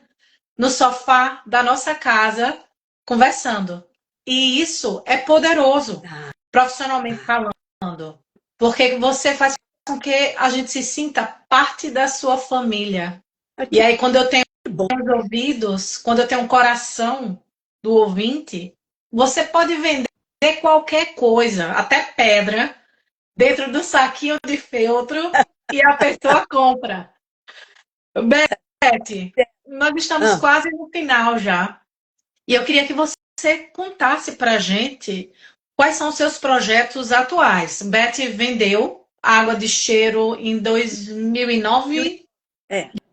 no sofá da nossa casa conversando. E isso é poderoso, profissionalmente falando. Porque você faz com que a gente se sinta parte da sua família. E Que aí, quando eu tenho bom. os ouvidos, quando eu tenho um coração do ouvinte, você pode vender qualquer coisa, até pedra, dentro do saquinho de feltro e a pessoa compra. Beth, nós estamos Ah, quase no final já. E eu queria que você contasse para a gente quais são os seus projetos atuais. Beth vendeu água de cheiro em 2009, é. 500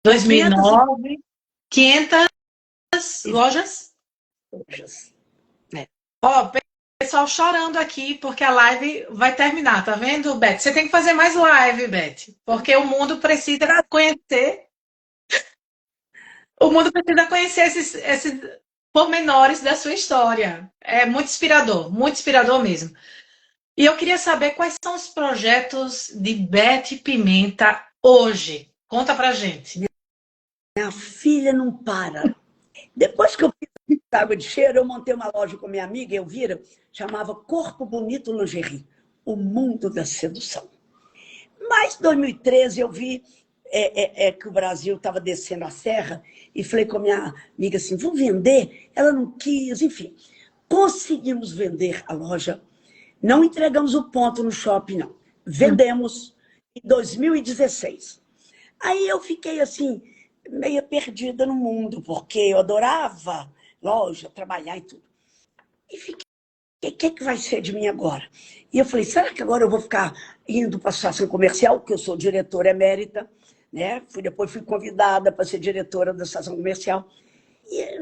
2009, 500 lojas. lojas. É. Ó, pessoal chorando aqui porque a live vai terminar, tá vendo, Beth? Você tem que fazer mais live, Beth, porque o mundo precisa conhecer esses pormenores da sua história. É muito inspirador mesmo. E eu queria saber quais são os projetos de Beth Pimenta hoje. Conta pra gente. Minha filha não para. Depois que eu fiz água de cheiro, eu montei uma loja com minha amiga, Elvira, chamava Corpo Bonito Lingerie, o mundo da sedução. Mas em 2013 eu vi que o Brasil estava descendo a serra e falei com a minha amiga assim, vamos vender? Ela não quis, enfim. Conseguimos vender a loja. Não entregamos o ponto no shopping, não. Vendemos em 2016. Aí eu fiquei assim, meio perdida no mundo, porque eu adorava loja, trabalhar e tudo. E fiquei, o que vai ser de mim agora? E eu falei, será que agora eu vou ficar indo para a associação comercial, porque eu sou diretora emérita, né? Depois fui convidada para ser diretora da associação comercial. E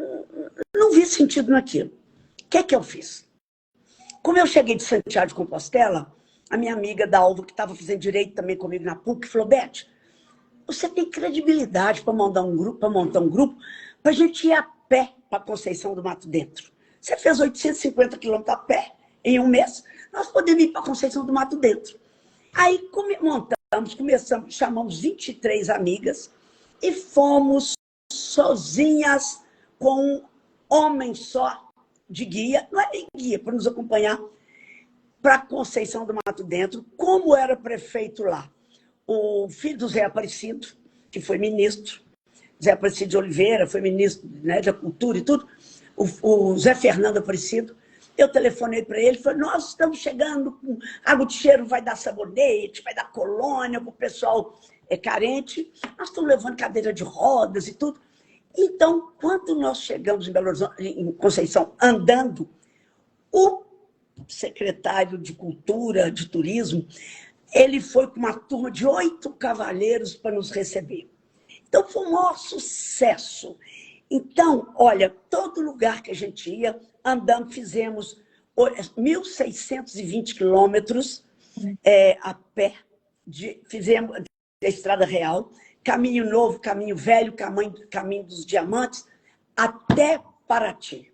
não vi sentido naquilo. O que eu fiz? Como eu cheguei de Santiago de Compostela, a minha amiga Dalva, que estava fazendo direito também comigo na PUC, falou, Beth, você tem credibilidade para montar um grupo para a gente ir a pé para Conceição do Mato Dentro. Você fez 850 quilômetros a pé em um mês, nós podemos ir para Conceição do Mato Dentro. Aí começamos, chamamos 23 amigas e fomos sozinhas com um homem só de guia, não é nem guia, para nos acompanhar, para Conceição do Mato Dentro, como era prefeito lá. O filho do Zé Aparecido, que foi ministro, Zé Aparecido de Oliveira, foi ministro, né, da Cultura e tudo, o Zé Fernando Aparecido, eu telefonei para ele e falei, nós estamos chegando com água de cheiro, vai dar sabonete, vai dar colônia para o pessoal carente, nós estamos levando cadeira de rodas e tudo. Então, quando nós chegamos em Belo Horizonte, em Conceição, andando, o secretário de Cultura, de Turismo, ele foi com uma turma de 8 cavalheiros para nos receber. Então, foi um maior sucesso. Então, olha, todo lugar que a gente ia, andando, fizemos 1.620 quilômetros a pé, fizemos a Estrada Real, Caminho Novo, Caminho Velho, Caminho dos Diamantes, até Paraty.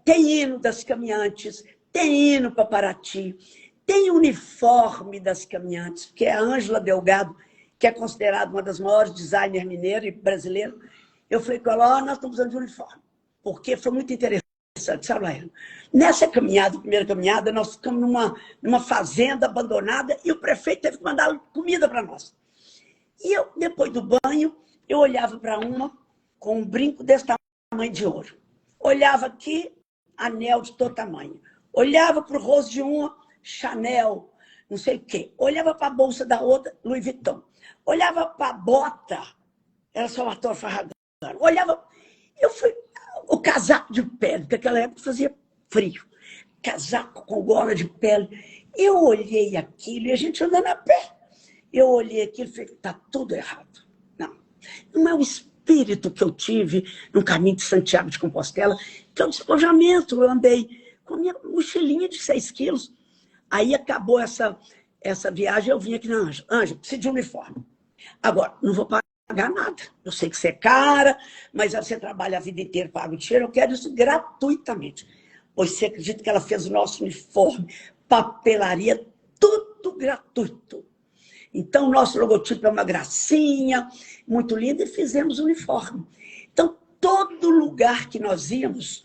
Tem hino das caminhantes, tem hino para Paraty, tem uniforme das caminhantes, que é a Ângela Delgado, que é considerada uma das maiores designers mineiras e brasileiras. Eu falei com ela, nós estamos usando de uniforme, porque foi muito interessante, sabe, Laíla? Nessa caminhada, primeira caminhada, nós ficamos numa fazenda abandonada e o prefeito teve que mandar comida para nós. E eu, depois do banho, eu olhava para uma com um brinco desse tamanho de ouro. Olhava aqui, anel de todo tamanho. Olhava para o rosto de uma, Chanel, não sei o quê. Olhava para a bolsa da outra, Louis Vuitton. Olhava para a bota, era Salvatore Ferragamo. Olhava, o casaco de pele, que naquela época fazia frio. Casaco com gola de pele. Eu olhei aquilo e a gente andando a pé. Eu olhei aquilo e falei, está tudo errado. Não é o espírito que eu tive no caminho de Santiago de Compostela, que é o despojamento. Eu andei com a minha mochilinha de 6 quilos. Aí acabou essa viagem, eu vim aqui na Ângela. Ângela, preciso de uniforme. Agora, não vou pagar nada. Eu sei que você é cara, mas você trabalha a vida inteira, paga o dinheiro, eu quero isso gratuitamente. Pois você acredita que ela fez o nosso uniforme, papelaria, tudo gratuito. Então, o nosso logotipo é uma gracinha, muito lindo, e fizemos o uniforme. Então, todo lugar que nós íamos,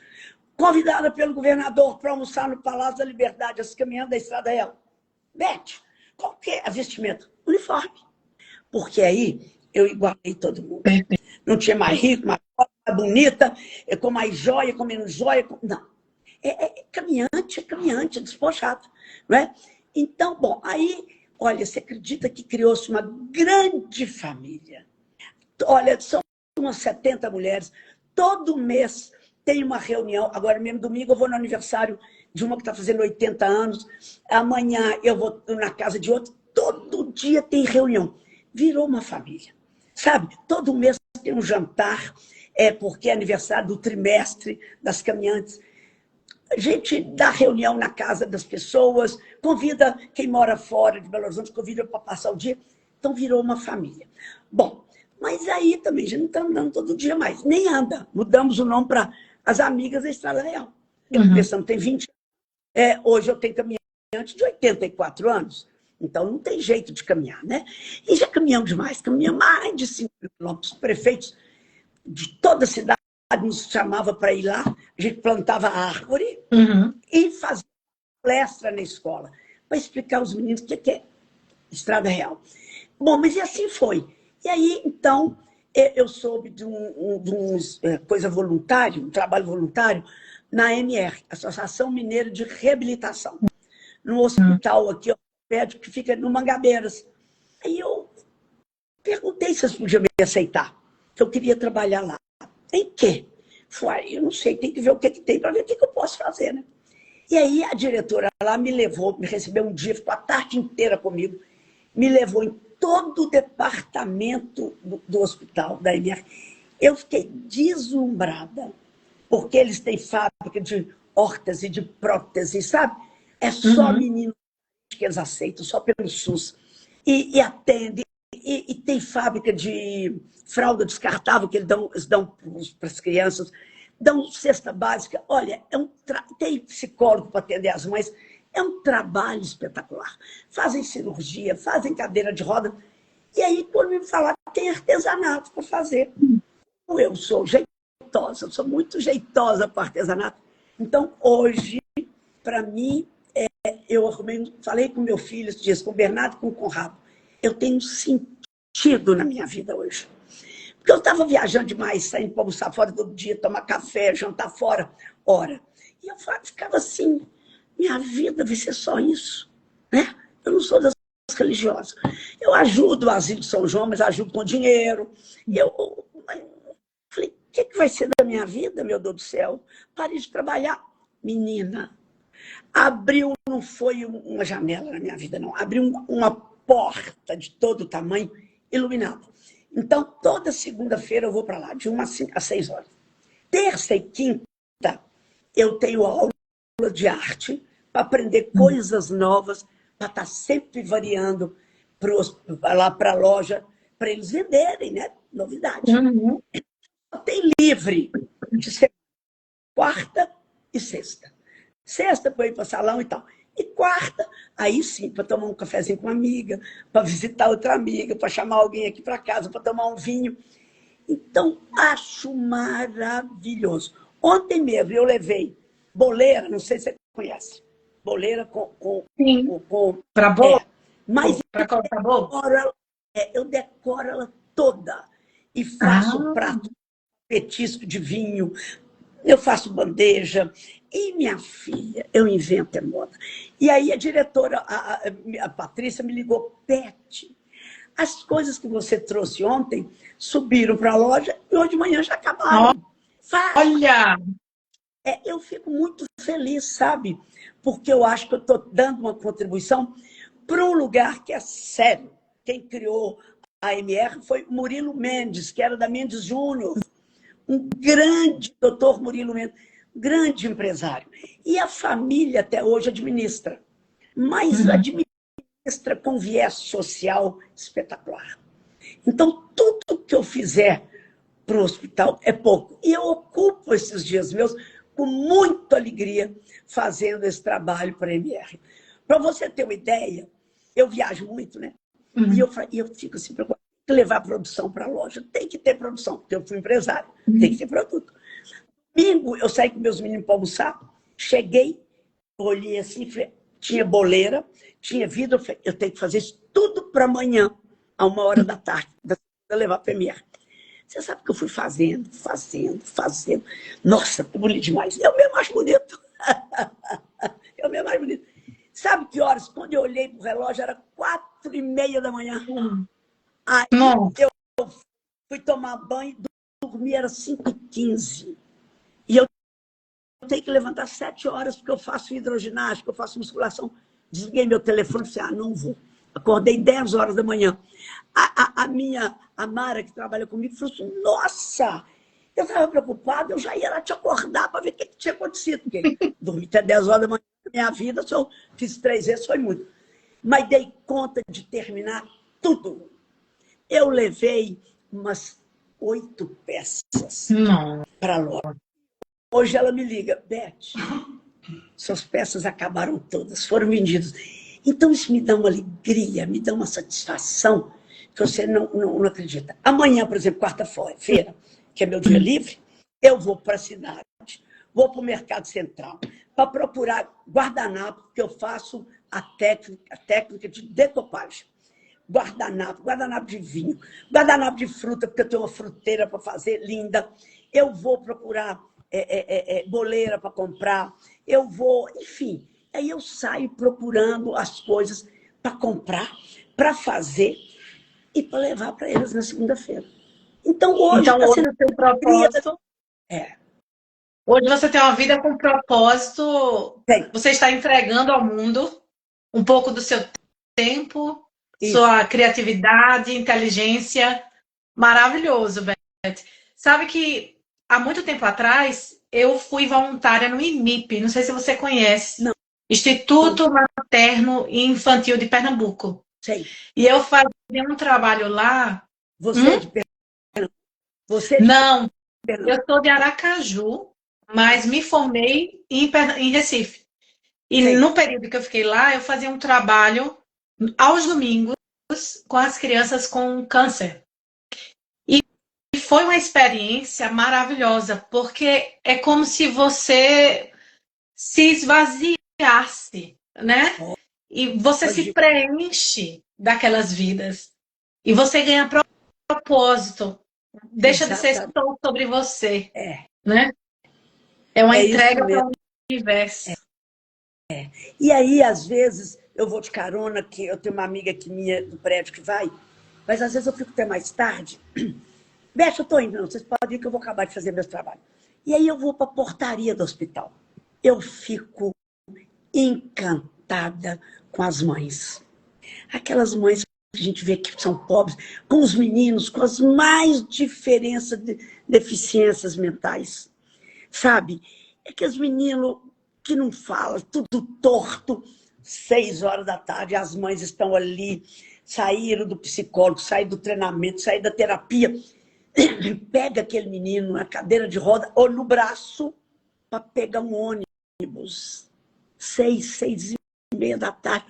convidada pelo governador para almoçar no Palácio da Liberdade, as caminhando da Estrada Real. Beth, qual que é a vestimenta? Uniforme. Porque aí eu igualei todo mundo. Não tinha mais rico, mais pobre, mais bonita, com mais joia, com menos joia. Não. É caminhante, é despojado. Não é? Então, bom, aí, olha, você acredita que criou-se uma grande família? Olha, são umas 70 mulheres. Todo mês tem uma reunião. Agora mesmo, domingo, eu vou no aniversário de uma que está fazendo 80 anos. Amanhã eu vou na casa de outra. Todo dia tem reunião. Virou uma família. Sabe? Todo mês tem um jantar, porque é aniversário do trimestre das caminhantes. A gente dá reunião na casa das pessoas, convida quem mora fora de Belo Horizonte, convida para passar o dia. Então, virou uma família. Bom, mas aí também, já não está andando todo dia mais. Nem anda. Mudamos o nome para as Amigas da Estrada Real. Eu pensando, tem 20 anos. Hoje eu tenho caminhante de 84 anos. Então, não tem jeito de caminhar, né? E já caminhamos demais. Caminhamos mais de 5 quilômetros. Prefeitos de toda a cidade nos chamava para ir lá. A gente plantava árvore e fazia palestra na escola para explicar aos meninos o que é Estrada Real. Bom, mas e assim foi. E aí, então, eu soube de coisa voluntária, um trabalho voluntário na AMR, Associação Mineira de Reabilitação, num hospital aqui, médico que fica no Mangabeiras. Aí eu perguntei se eles podiam me aceitar, que eu queria trabalhar lá. Em quê? Falei, eu não sei, tem que ver o que tem para ver o que eu posso fazer, né? E aí a diretora lá me levou, me recebeu um dia, ficou a tarde inteira comigo, me levou em todo o departamento do hospital, da MR. Eu fiquei deslumbrada, porque eles têm fábrica de órtese, de prótese, sabe? É só menino que eles aceitam, só pelo SUS. E atende, e tem fábrica de fralda descartável que eles dão para as crianças, dão cesta básica. Olha, tem psicólogo para atender as mães. É um trabalho espetacular. Fazem cirurgia, fazem cadeira de roda. E aí, quando me falaram, tem artesanato para fazer. Eu sou jeitosa, eu sou muito jeitosa para artesanato. Então, hoje, para mim, eu falei com meu filho esses dias, com o Bernardo e com o Conrado. Eu tenho sentido na minha vida hoje. Porque eu estava viajando demais, saindo para almoçar fora todo dia, tomar café, jantar fora, hora. E eu ficava assim, minha vida vai ser só isso, né? Eu não sou das religiosas. Eu ajudo o Asilo de São João, mas ajudo com dinheiro. E eu falei, o que vai ser da minha vida, meu Deus do céu? Parei de trabalhar. Menina, abriu, não foi uma janela na minha vida, não. Abriu uma porta de todo tamanho, iluminada. Então, toda segunda-feira eu vou para lá, de 1 às 6 horas. Terça e quinta, eu tenho aula de arte para aprender coisas novas, para estar sempre variando lá para a loja, para eles venderem, né? Novidade. Tem livre de segunda, quarta e sexta. Sexta para ir para o salão e tal. E quarta, aí sim, para tomar um cafezinho com uma amiga, para visitar outra amiga, para chamar alguém aqui para casa, para tomar um vinho. Então, acho maravilhoso. Ontem mesmo eu levei boleira, não sei se você conhece, boleira com para bolo? Mas para colocar bolo? Eu decoro ela toda e faço prato, petisco de vinho, eu faço bandeja. E minha filha, eu invento a moda. E aí a diretora, a Patrícia, me ligou, Pet, as coisas que você trouxe ontem subiram para a loja e hoje de manhã já acabaram. Olha! eu fico muito feliz, sabe? Porque eu acho que eu estou dando uma contribuição para um lugar que é sério. Quem criou a MR foi Murilo Mendes, que era da Mendes Júnior, um grande doutor Murilo Mendes, grande empresário. E a família até hoje administra, mas administra com viés social espetacular. Então, tudo que eu fizer para o hospital é pouco. E eu ocupo esses dias meus com muita alegria fazendo esse trabalho para a MR. Para você ter uma ideia, eu viajo muito, né? E eu fico assim, preocupada. Tem que levar a produção para a loja. Tem que ter produção, porque eu fui empresário. Tem que ter produto. Domingo, eu saí com meus meninos para almoçar. Cheguei, olhei assim, falei, tinha boleira, tinha vidro. Eu falei, eu tenho que fazer isso tudo para amanhã, a 1h da tarde, para levar para a MR. Você sabe que eu fui fazendo. Nossa, bonito demais. Eu mesmo acho bonito. Eu mesmo acho bonito. Sabe que horas? Quando eu olhei para o relógio, era 4h30 da manhã. Aí eu fui tomar banho, dormi, era 5h15. E eu tenho que levantar 7 horas, porque eu faço hidroginástica, eu faço musculação. Desliguei meu telefone e falei, não vou. Acordei 10 horas da manhã. A Mara, que trabalha comigo, falou assim, nossa, eu estava preocupada, eu já ia lá te acordar para ver o que tinha acontecido. Porque dormi até 10 horas da manhã, minha vida, se eu fiz 3 vezes, foi muito. Mas dei conta de terminar tudo. Eu levei umas 8 peças para a loja. Hoje ela me liga, Beth, suas peças acabaram todas, foram vendidas. Então isso me dá uma alegria, me dá uma satisfação que você não acredita. Amanhã, por exemplo, quarta-feira, que é meu dia livre, eu vou para a cidade, vou para o Mercado Central, para procurar guardanapo, porque eu faço a técnica de decopagem. Guardanapo de vinho, guardanapo de fruta, porque eu tenho uma fruteira para fazer, linda. Eu vou procurar boleira para comprar, eu vou, enfim. Aí eu saio procurando as coisas para comprar, para fazer e para levar para eles na segunda-feira. Então hoje está hoje sendo o seu propósito. Hoje você tem uma vida com propósito. Você está entregando ao mundo um pouco do seu tempo, sua criatividade, inteligência. Maravilhoso, Beth. Sabe que há muito tempo atrás eu fui voluntária no IMIP, não sei se você conhece. Não. Instituto Materno e Infantil de Pernambuco. Sei. E eu fazia um trabalho lá. Você é de Pernambuco? Você é de Não, Pernambuco? eu sou de Aracaju, mas me formei em Recife. E no período que eu fiquei lá, eu fazia um trabalho aos domingos com as crianças com câncer. E foi uma experiência maravilhosa, porque é como se você se esvaziasse, né? E você se preenche daquelas vidas. E você ganha propósito. Deixa de ser só sobre você. Né? É uma entrega para o universo. E aí, às vezes, eu vou de carona, que eu tenho uma amiga aqui minha do prédio que vai, mas às vezes eu fico até mais tarde. Beth, eu estou indo, não, vocês podem ir que eu vou acabar de fazer meu trabalho. E aí eu vou para a portaria do hospital. Eu fico encantada com as mães. Aquelas mães que a gente vê que são pobres, com os meninos, com as mais diferenças de deficiências mentais. Sabe? É que os meninos que não falam, tudo torto, 6 horas da tarde, as mães estão ali, saíram do psicólogo, saíram do treinamento, saíram da terapia, pega aquele menino na cadeira de roda ou no braço para pegar um ônibus. 6h30 da tarde,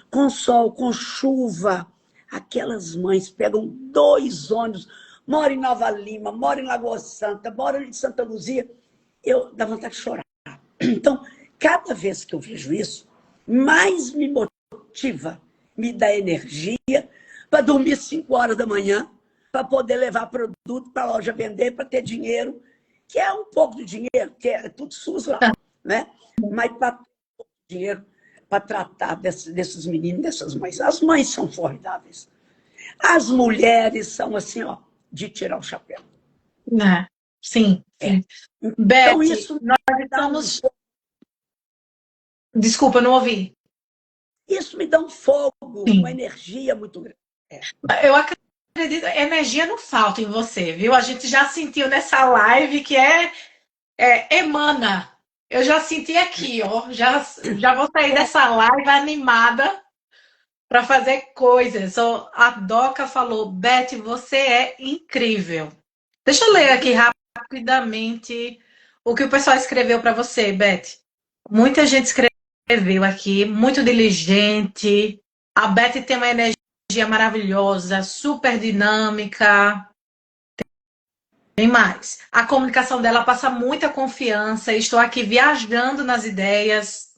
com sol, com chuva. Aquelas mães pegam 2 ônibus, moram em Nova Lima, moram em Lagoa Santa, moram em Santa Luzia. Eu dá vontade de chorar. Então, cada vez que eu vejo isso, mais me motiva, me dá energia para dormir 5 horas da manhã, para poder levar produto para a loja vender, para ter dinheiro, que é um pouco de dinheiro, que é tudo SUS lá, né? Mas para ter dinheiro para tratar desses meninos, dessas mães. As mães são formidáveis. As mulheres são assim, ó, de tirar o chapéu. Sim, É. sim. Então, Beth, isso nós me dá estamos. Desculpa, não ouvi. isso me dá um fogo, uma Sim. energia muito grande. É. Eu acredito, energia não falta em você, viu? A gente já sentiu nessa live que emana. Eu já senti aqui, ó. Já vou sair Bom, dessa live animada para fazer coisas. Ó, a Doca falou, Beth, você é incrível. Deixa eu ler aqui rapidamente o que o pessoal escreveu para você, Beth. Muita gente escreveu aqui, muito diligente. A Beth tem uma energia maravilhosa, super dinâmica. Tem mais. A comunicação dela passa muita confiança. Estou aqui viajando nas ideias.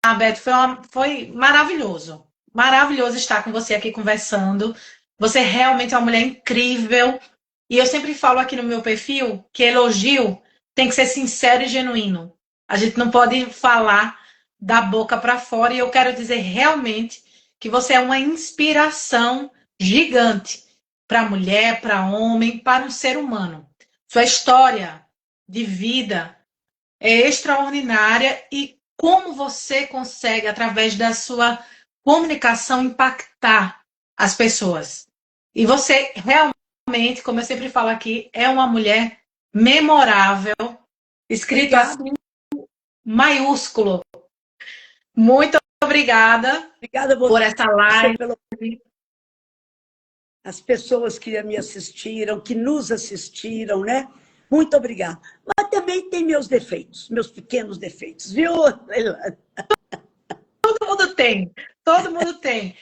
Ah, Beto, foi maravilhoso. Maravilhoso estar com você aqui conversando. Você realmente é uma mulher incrível. E eu sempre falo aqui no meu perfil que elogio tem que ser sincero e genuíno. A gente não pode falar da boca para fora. E eu quero dizer realmente que você é uma inspiração gigante para mulher, para homem, para um ser humano. Sua história de vida é extraordinária e como você consegue, através da sua comunicação, impactar as pessoas. E você realmente, como eu sempre falo aqui, é uma mulher memorável, escrito obrigado. assim, maiúsculo. Muito obrigada Obrigada a por essa você live. pelas pessoas que me assistiram, que nos assistiram, né? Muito obrigada. Mas também tem meus defeitos, meus pequenos defeitos, viu, Leilane? Todo mundo tem, todo mundo tem.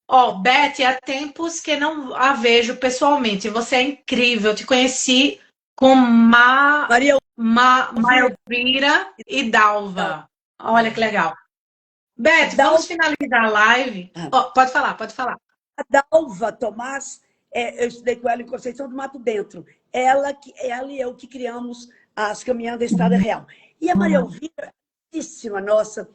Ó, Beth, há tempos que não a vejo pessoalmente. Você é incrível. Te conheci com Maria Elvira, Elvira e Dalva. Olha que legal. a Beth, vamos Dalva, finalizar a live. Ó, pode falar, pode falar. a Dalva Tomás, eu estudei com ela em Conceição do Mato Dentro. Ela e eu que criamos as Caminhando da Estrada Real. E a Maria Elvira, nossa,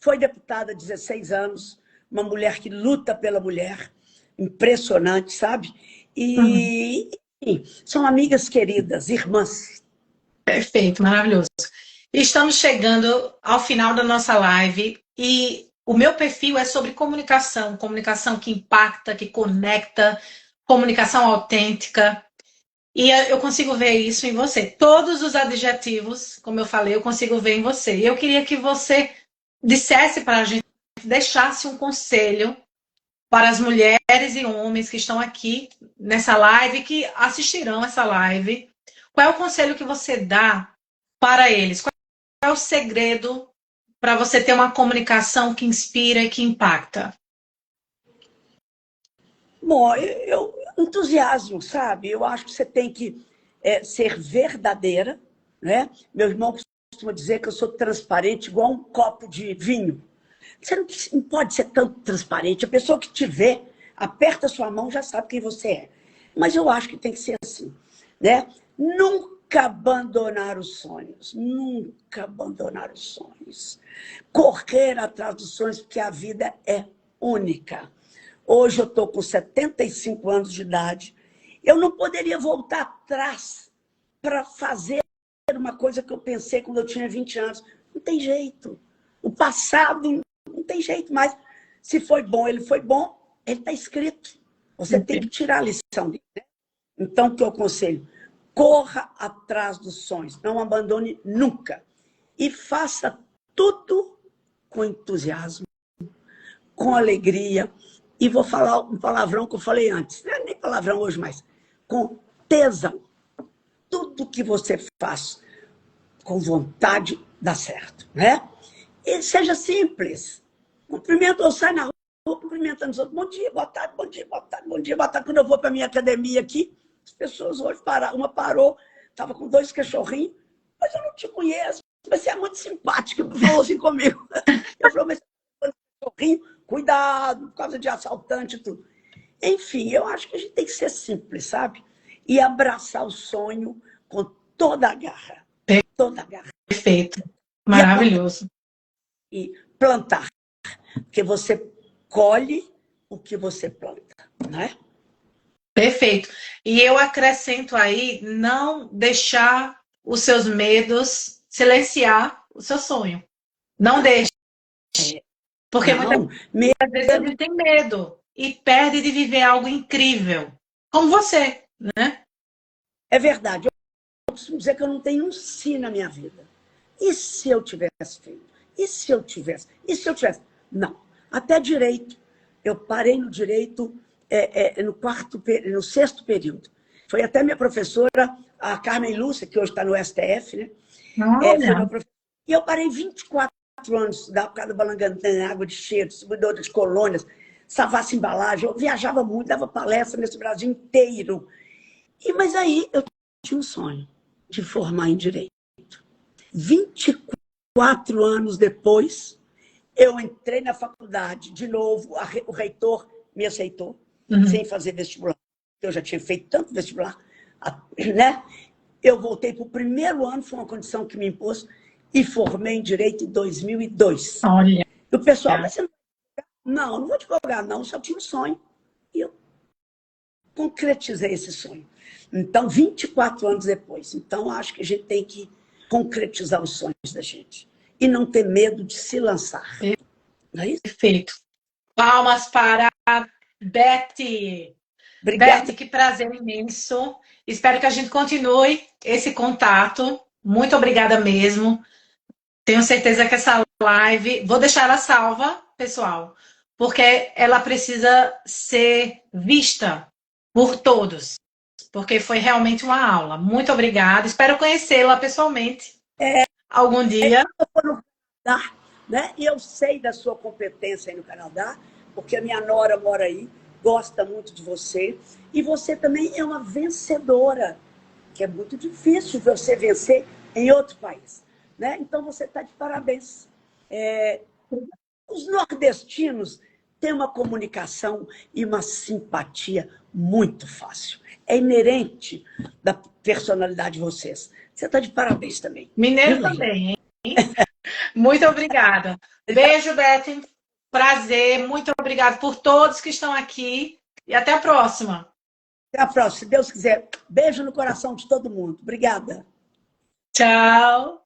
foi deputada há 16 anos, uma mulher que luta pela mulher, impressionante, sabe? E, enfim, são amigas queridas, irmãs. Perfeito, maravilhoso. Estamos chegando ao final da nossa live e o meu perfil é sobre comunicação, comunicação que impacta, que conecta, comunicação autêntica. E eu consigo ver isso em você. Todos os adjetivos, como eu falei, eu consigo ver em você. E eu queria que você dissesse para a gente, deixasse um conselho para as mulheres e homens que estão aqui nessa live, que assistirão essa live. Qual é o conselho que você dá para eles? Qual é o segredo para você ter uma comunicação que inspira e que impacta? Bom, entusiasmo, sabe? Eu acho que você tem que ser verdadeira, né? Meu irmão costuma dizer que eu sou transparente igual um copo de vinho. Você não pode ser tanto transparente. A pessoa que te vê, aperta sua mão, já sabe quem você é. Mas eu acho que tem que ser assim, né? Nunca abandonar os sonhos, nunca abandonar os sonhos. Correr atrás dos sonhos, porque a vida é única. Hoje eu estou com 75 anos de idade. Eu não poderia voltar atrás para fazer uma coisa que eu pensei quando eu tinha 20 anos. Não tem jeito. O passado não tem jeito mais. Se foi bom, ele foi bom, ele está escrito. Você tem que tirar a lição dele. Né? Então, o que eu aconselho? Corra atrás dos sonhos. Não abandone nunca. E faça tudo com entusiasmo, com alegria. E vou falar um palavrão que eu falei antes. Não é nem palavrão hoje, mas com tesão. Tudo que você faz com vontade dá certo, né? E seja simples. Cumprimento, eu saio na rua cumprimentando os outros. Bom dia, boa tarde, bom dia, boa tarde, bom dia, boa tarde. Quando eu vou para a minha academia aqui, as pessoas hoje pararam. Uma parou, estava com 2 cachorrinhos, mas eu não te conheço. Mas você é muito simpática, falou assim comigo. Eu falei, mas você é cachorrinho, cuidado, por causa de assaltante e tudo. Enfim, eu acho que a gente tem que ser simples, sabe? E abraçar o sonho com toda a garra. Toda a garra. Perfeito. E a plantar. Maravilhoso. E plantar. Porque você colhe o que você planta, né? Perfeito. E eu acrescento aí, não deixar os seus medos silenciar o seu sonho. Não deixe, porque muitas Não, vezes a gente tem medo e perde de viver algo incrível, como você, né? é verdade. Eu costumo dizer que eu não tenho um si na minha vida. E se eu tivesse feito? E se eu tivesse? E se eu tivesse? Não. Até direito. Eu parei no direito no sexto período. Foi até minha professora, a Carmen Lúcia, que hoje está no STF, né? Foi Olha, minha professora. E eu parei 24 anos de estudar por causa do Balangantã, água de cheiro, distribuidora de colônias, Savassi Embalagem. Eu viajava muito, dava palestra nesse Brasil inteiro. Mas aí eu tinha um sonho de formar em direito. 24 anos depois, eu entrei na faculdade de novo, o reitor me aceitou, sem fazer vestibular. Eu já tinha feito tanto vestibular, né? Eu voltei para o primeiro ano, foi uma condição que me impôs, e formei em Direito em 2002. olha. E o pessoal, mas você não vou advogar, não, só tinha um sonho. E eu concretizei esse sonho. Então, 24 anos depois. Então, acho que a gente tem que concretizar os sonhos da gente. E não ter medo de se lançar. Não é isso? Perfeito. Palmas para Betty. Betty, Obrigada. que prazer imenso. Espero que a gente continue esse contato. Muito obrigada mesmo. Tenho certeza que essa live, vou deixar ela salva, pessoal, porque ela precisa ser vista por todos, porque foi realmente uma aula. Muito obrigada. Espero conhecê-la pessoalmente algum dia. Eu vou no Canadá, né? E eu sei da sua competência aí no Canadá, porque a minha nora mora aí, gosta muito de você. E você também é uma vencedora, que é muito difícil você vencer em outro país. Né? Então, você está de parabéns. Os nordestinos têm uma comunicação e uma simpatia muito fácil. É inerente da personalidade de vocês. Você está de parabéns também. Mineiro Viu, Lili? também, hein? Muito obrigada. Beijo, Betty. Prazer. Muito obrigada por todos que estão aqui. E até a próxima. Até a próxima, se Deus quiser. Beijo no coração de todo mundo. Obrigada. Tchau.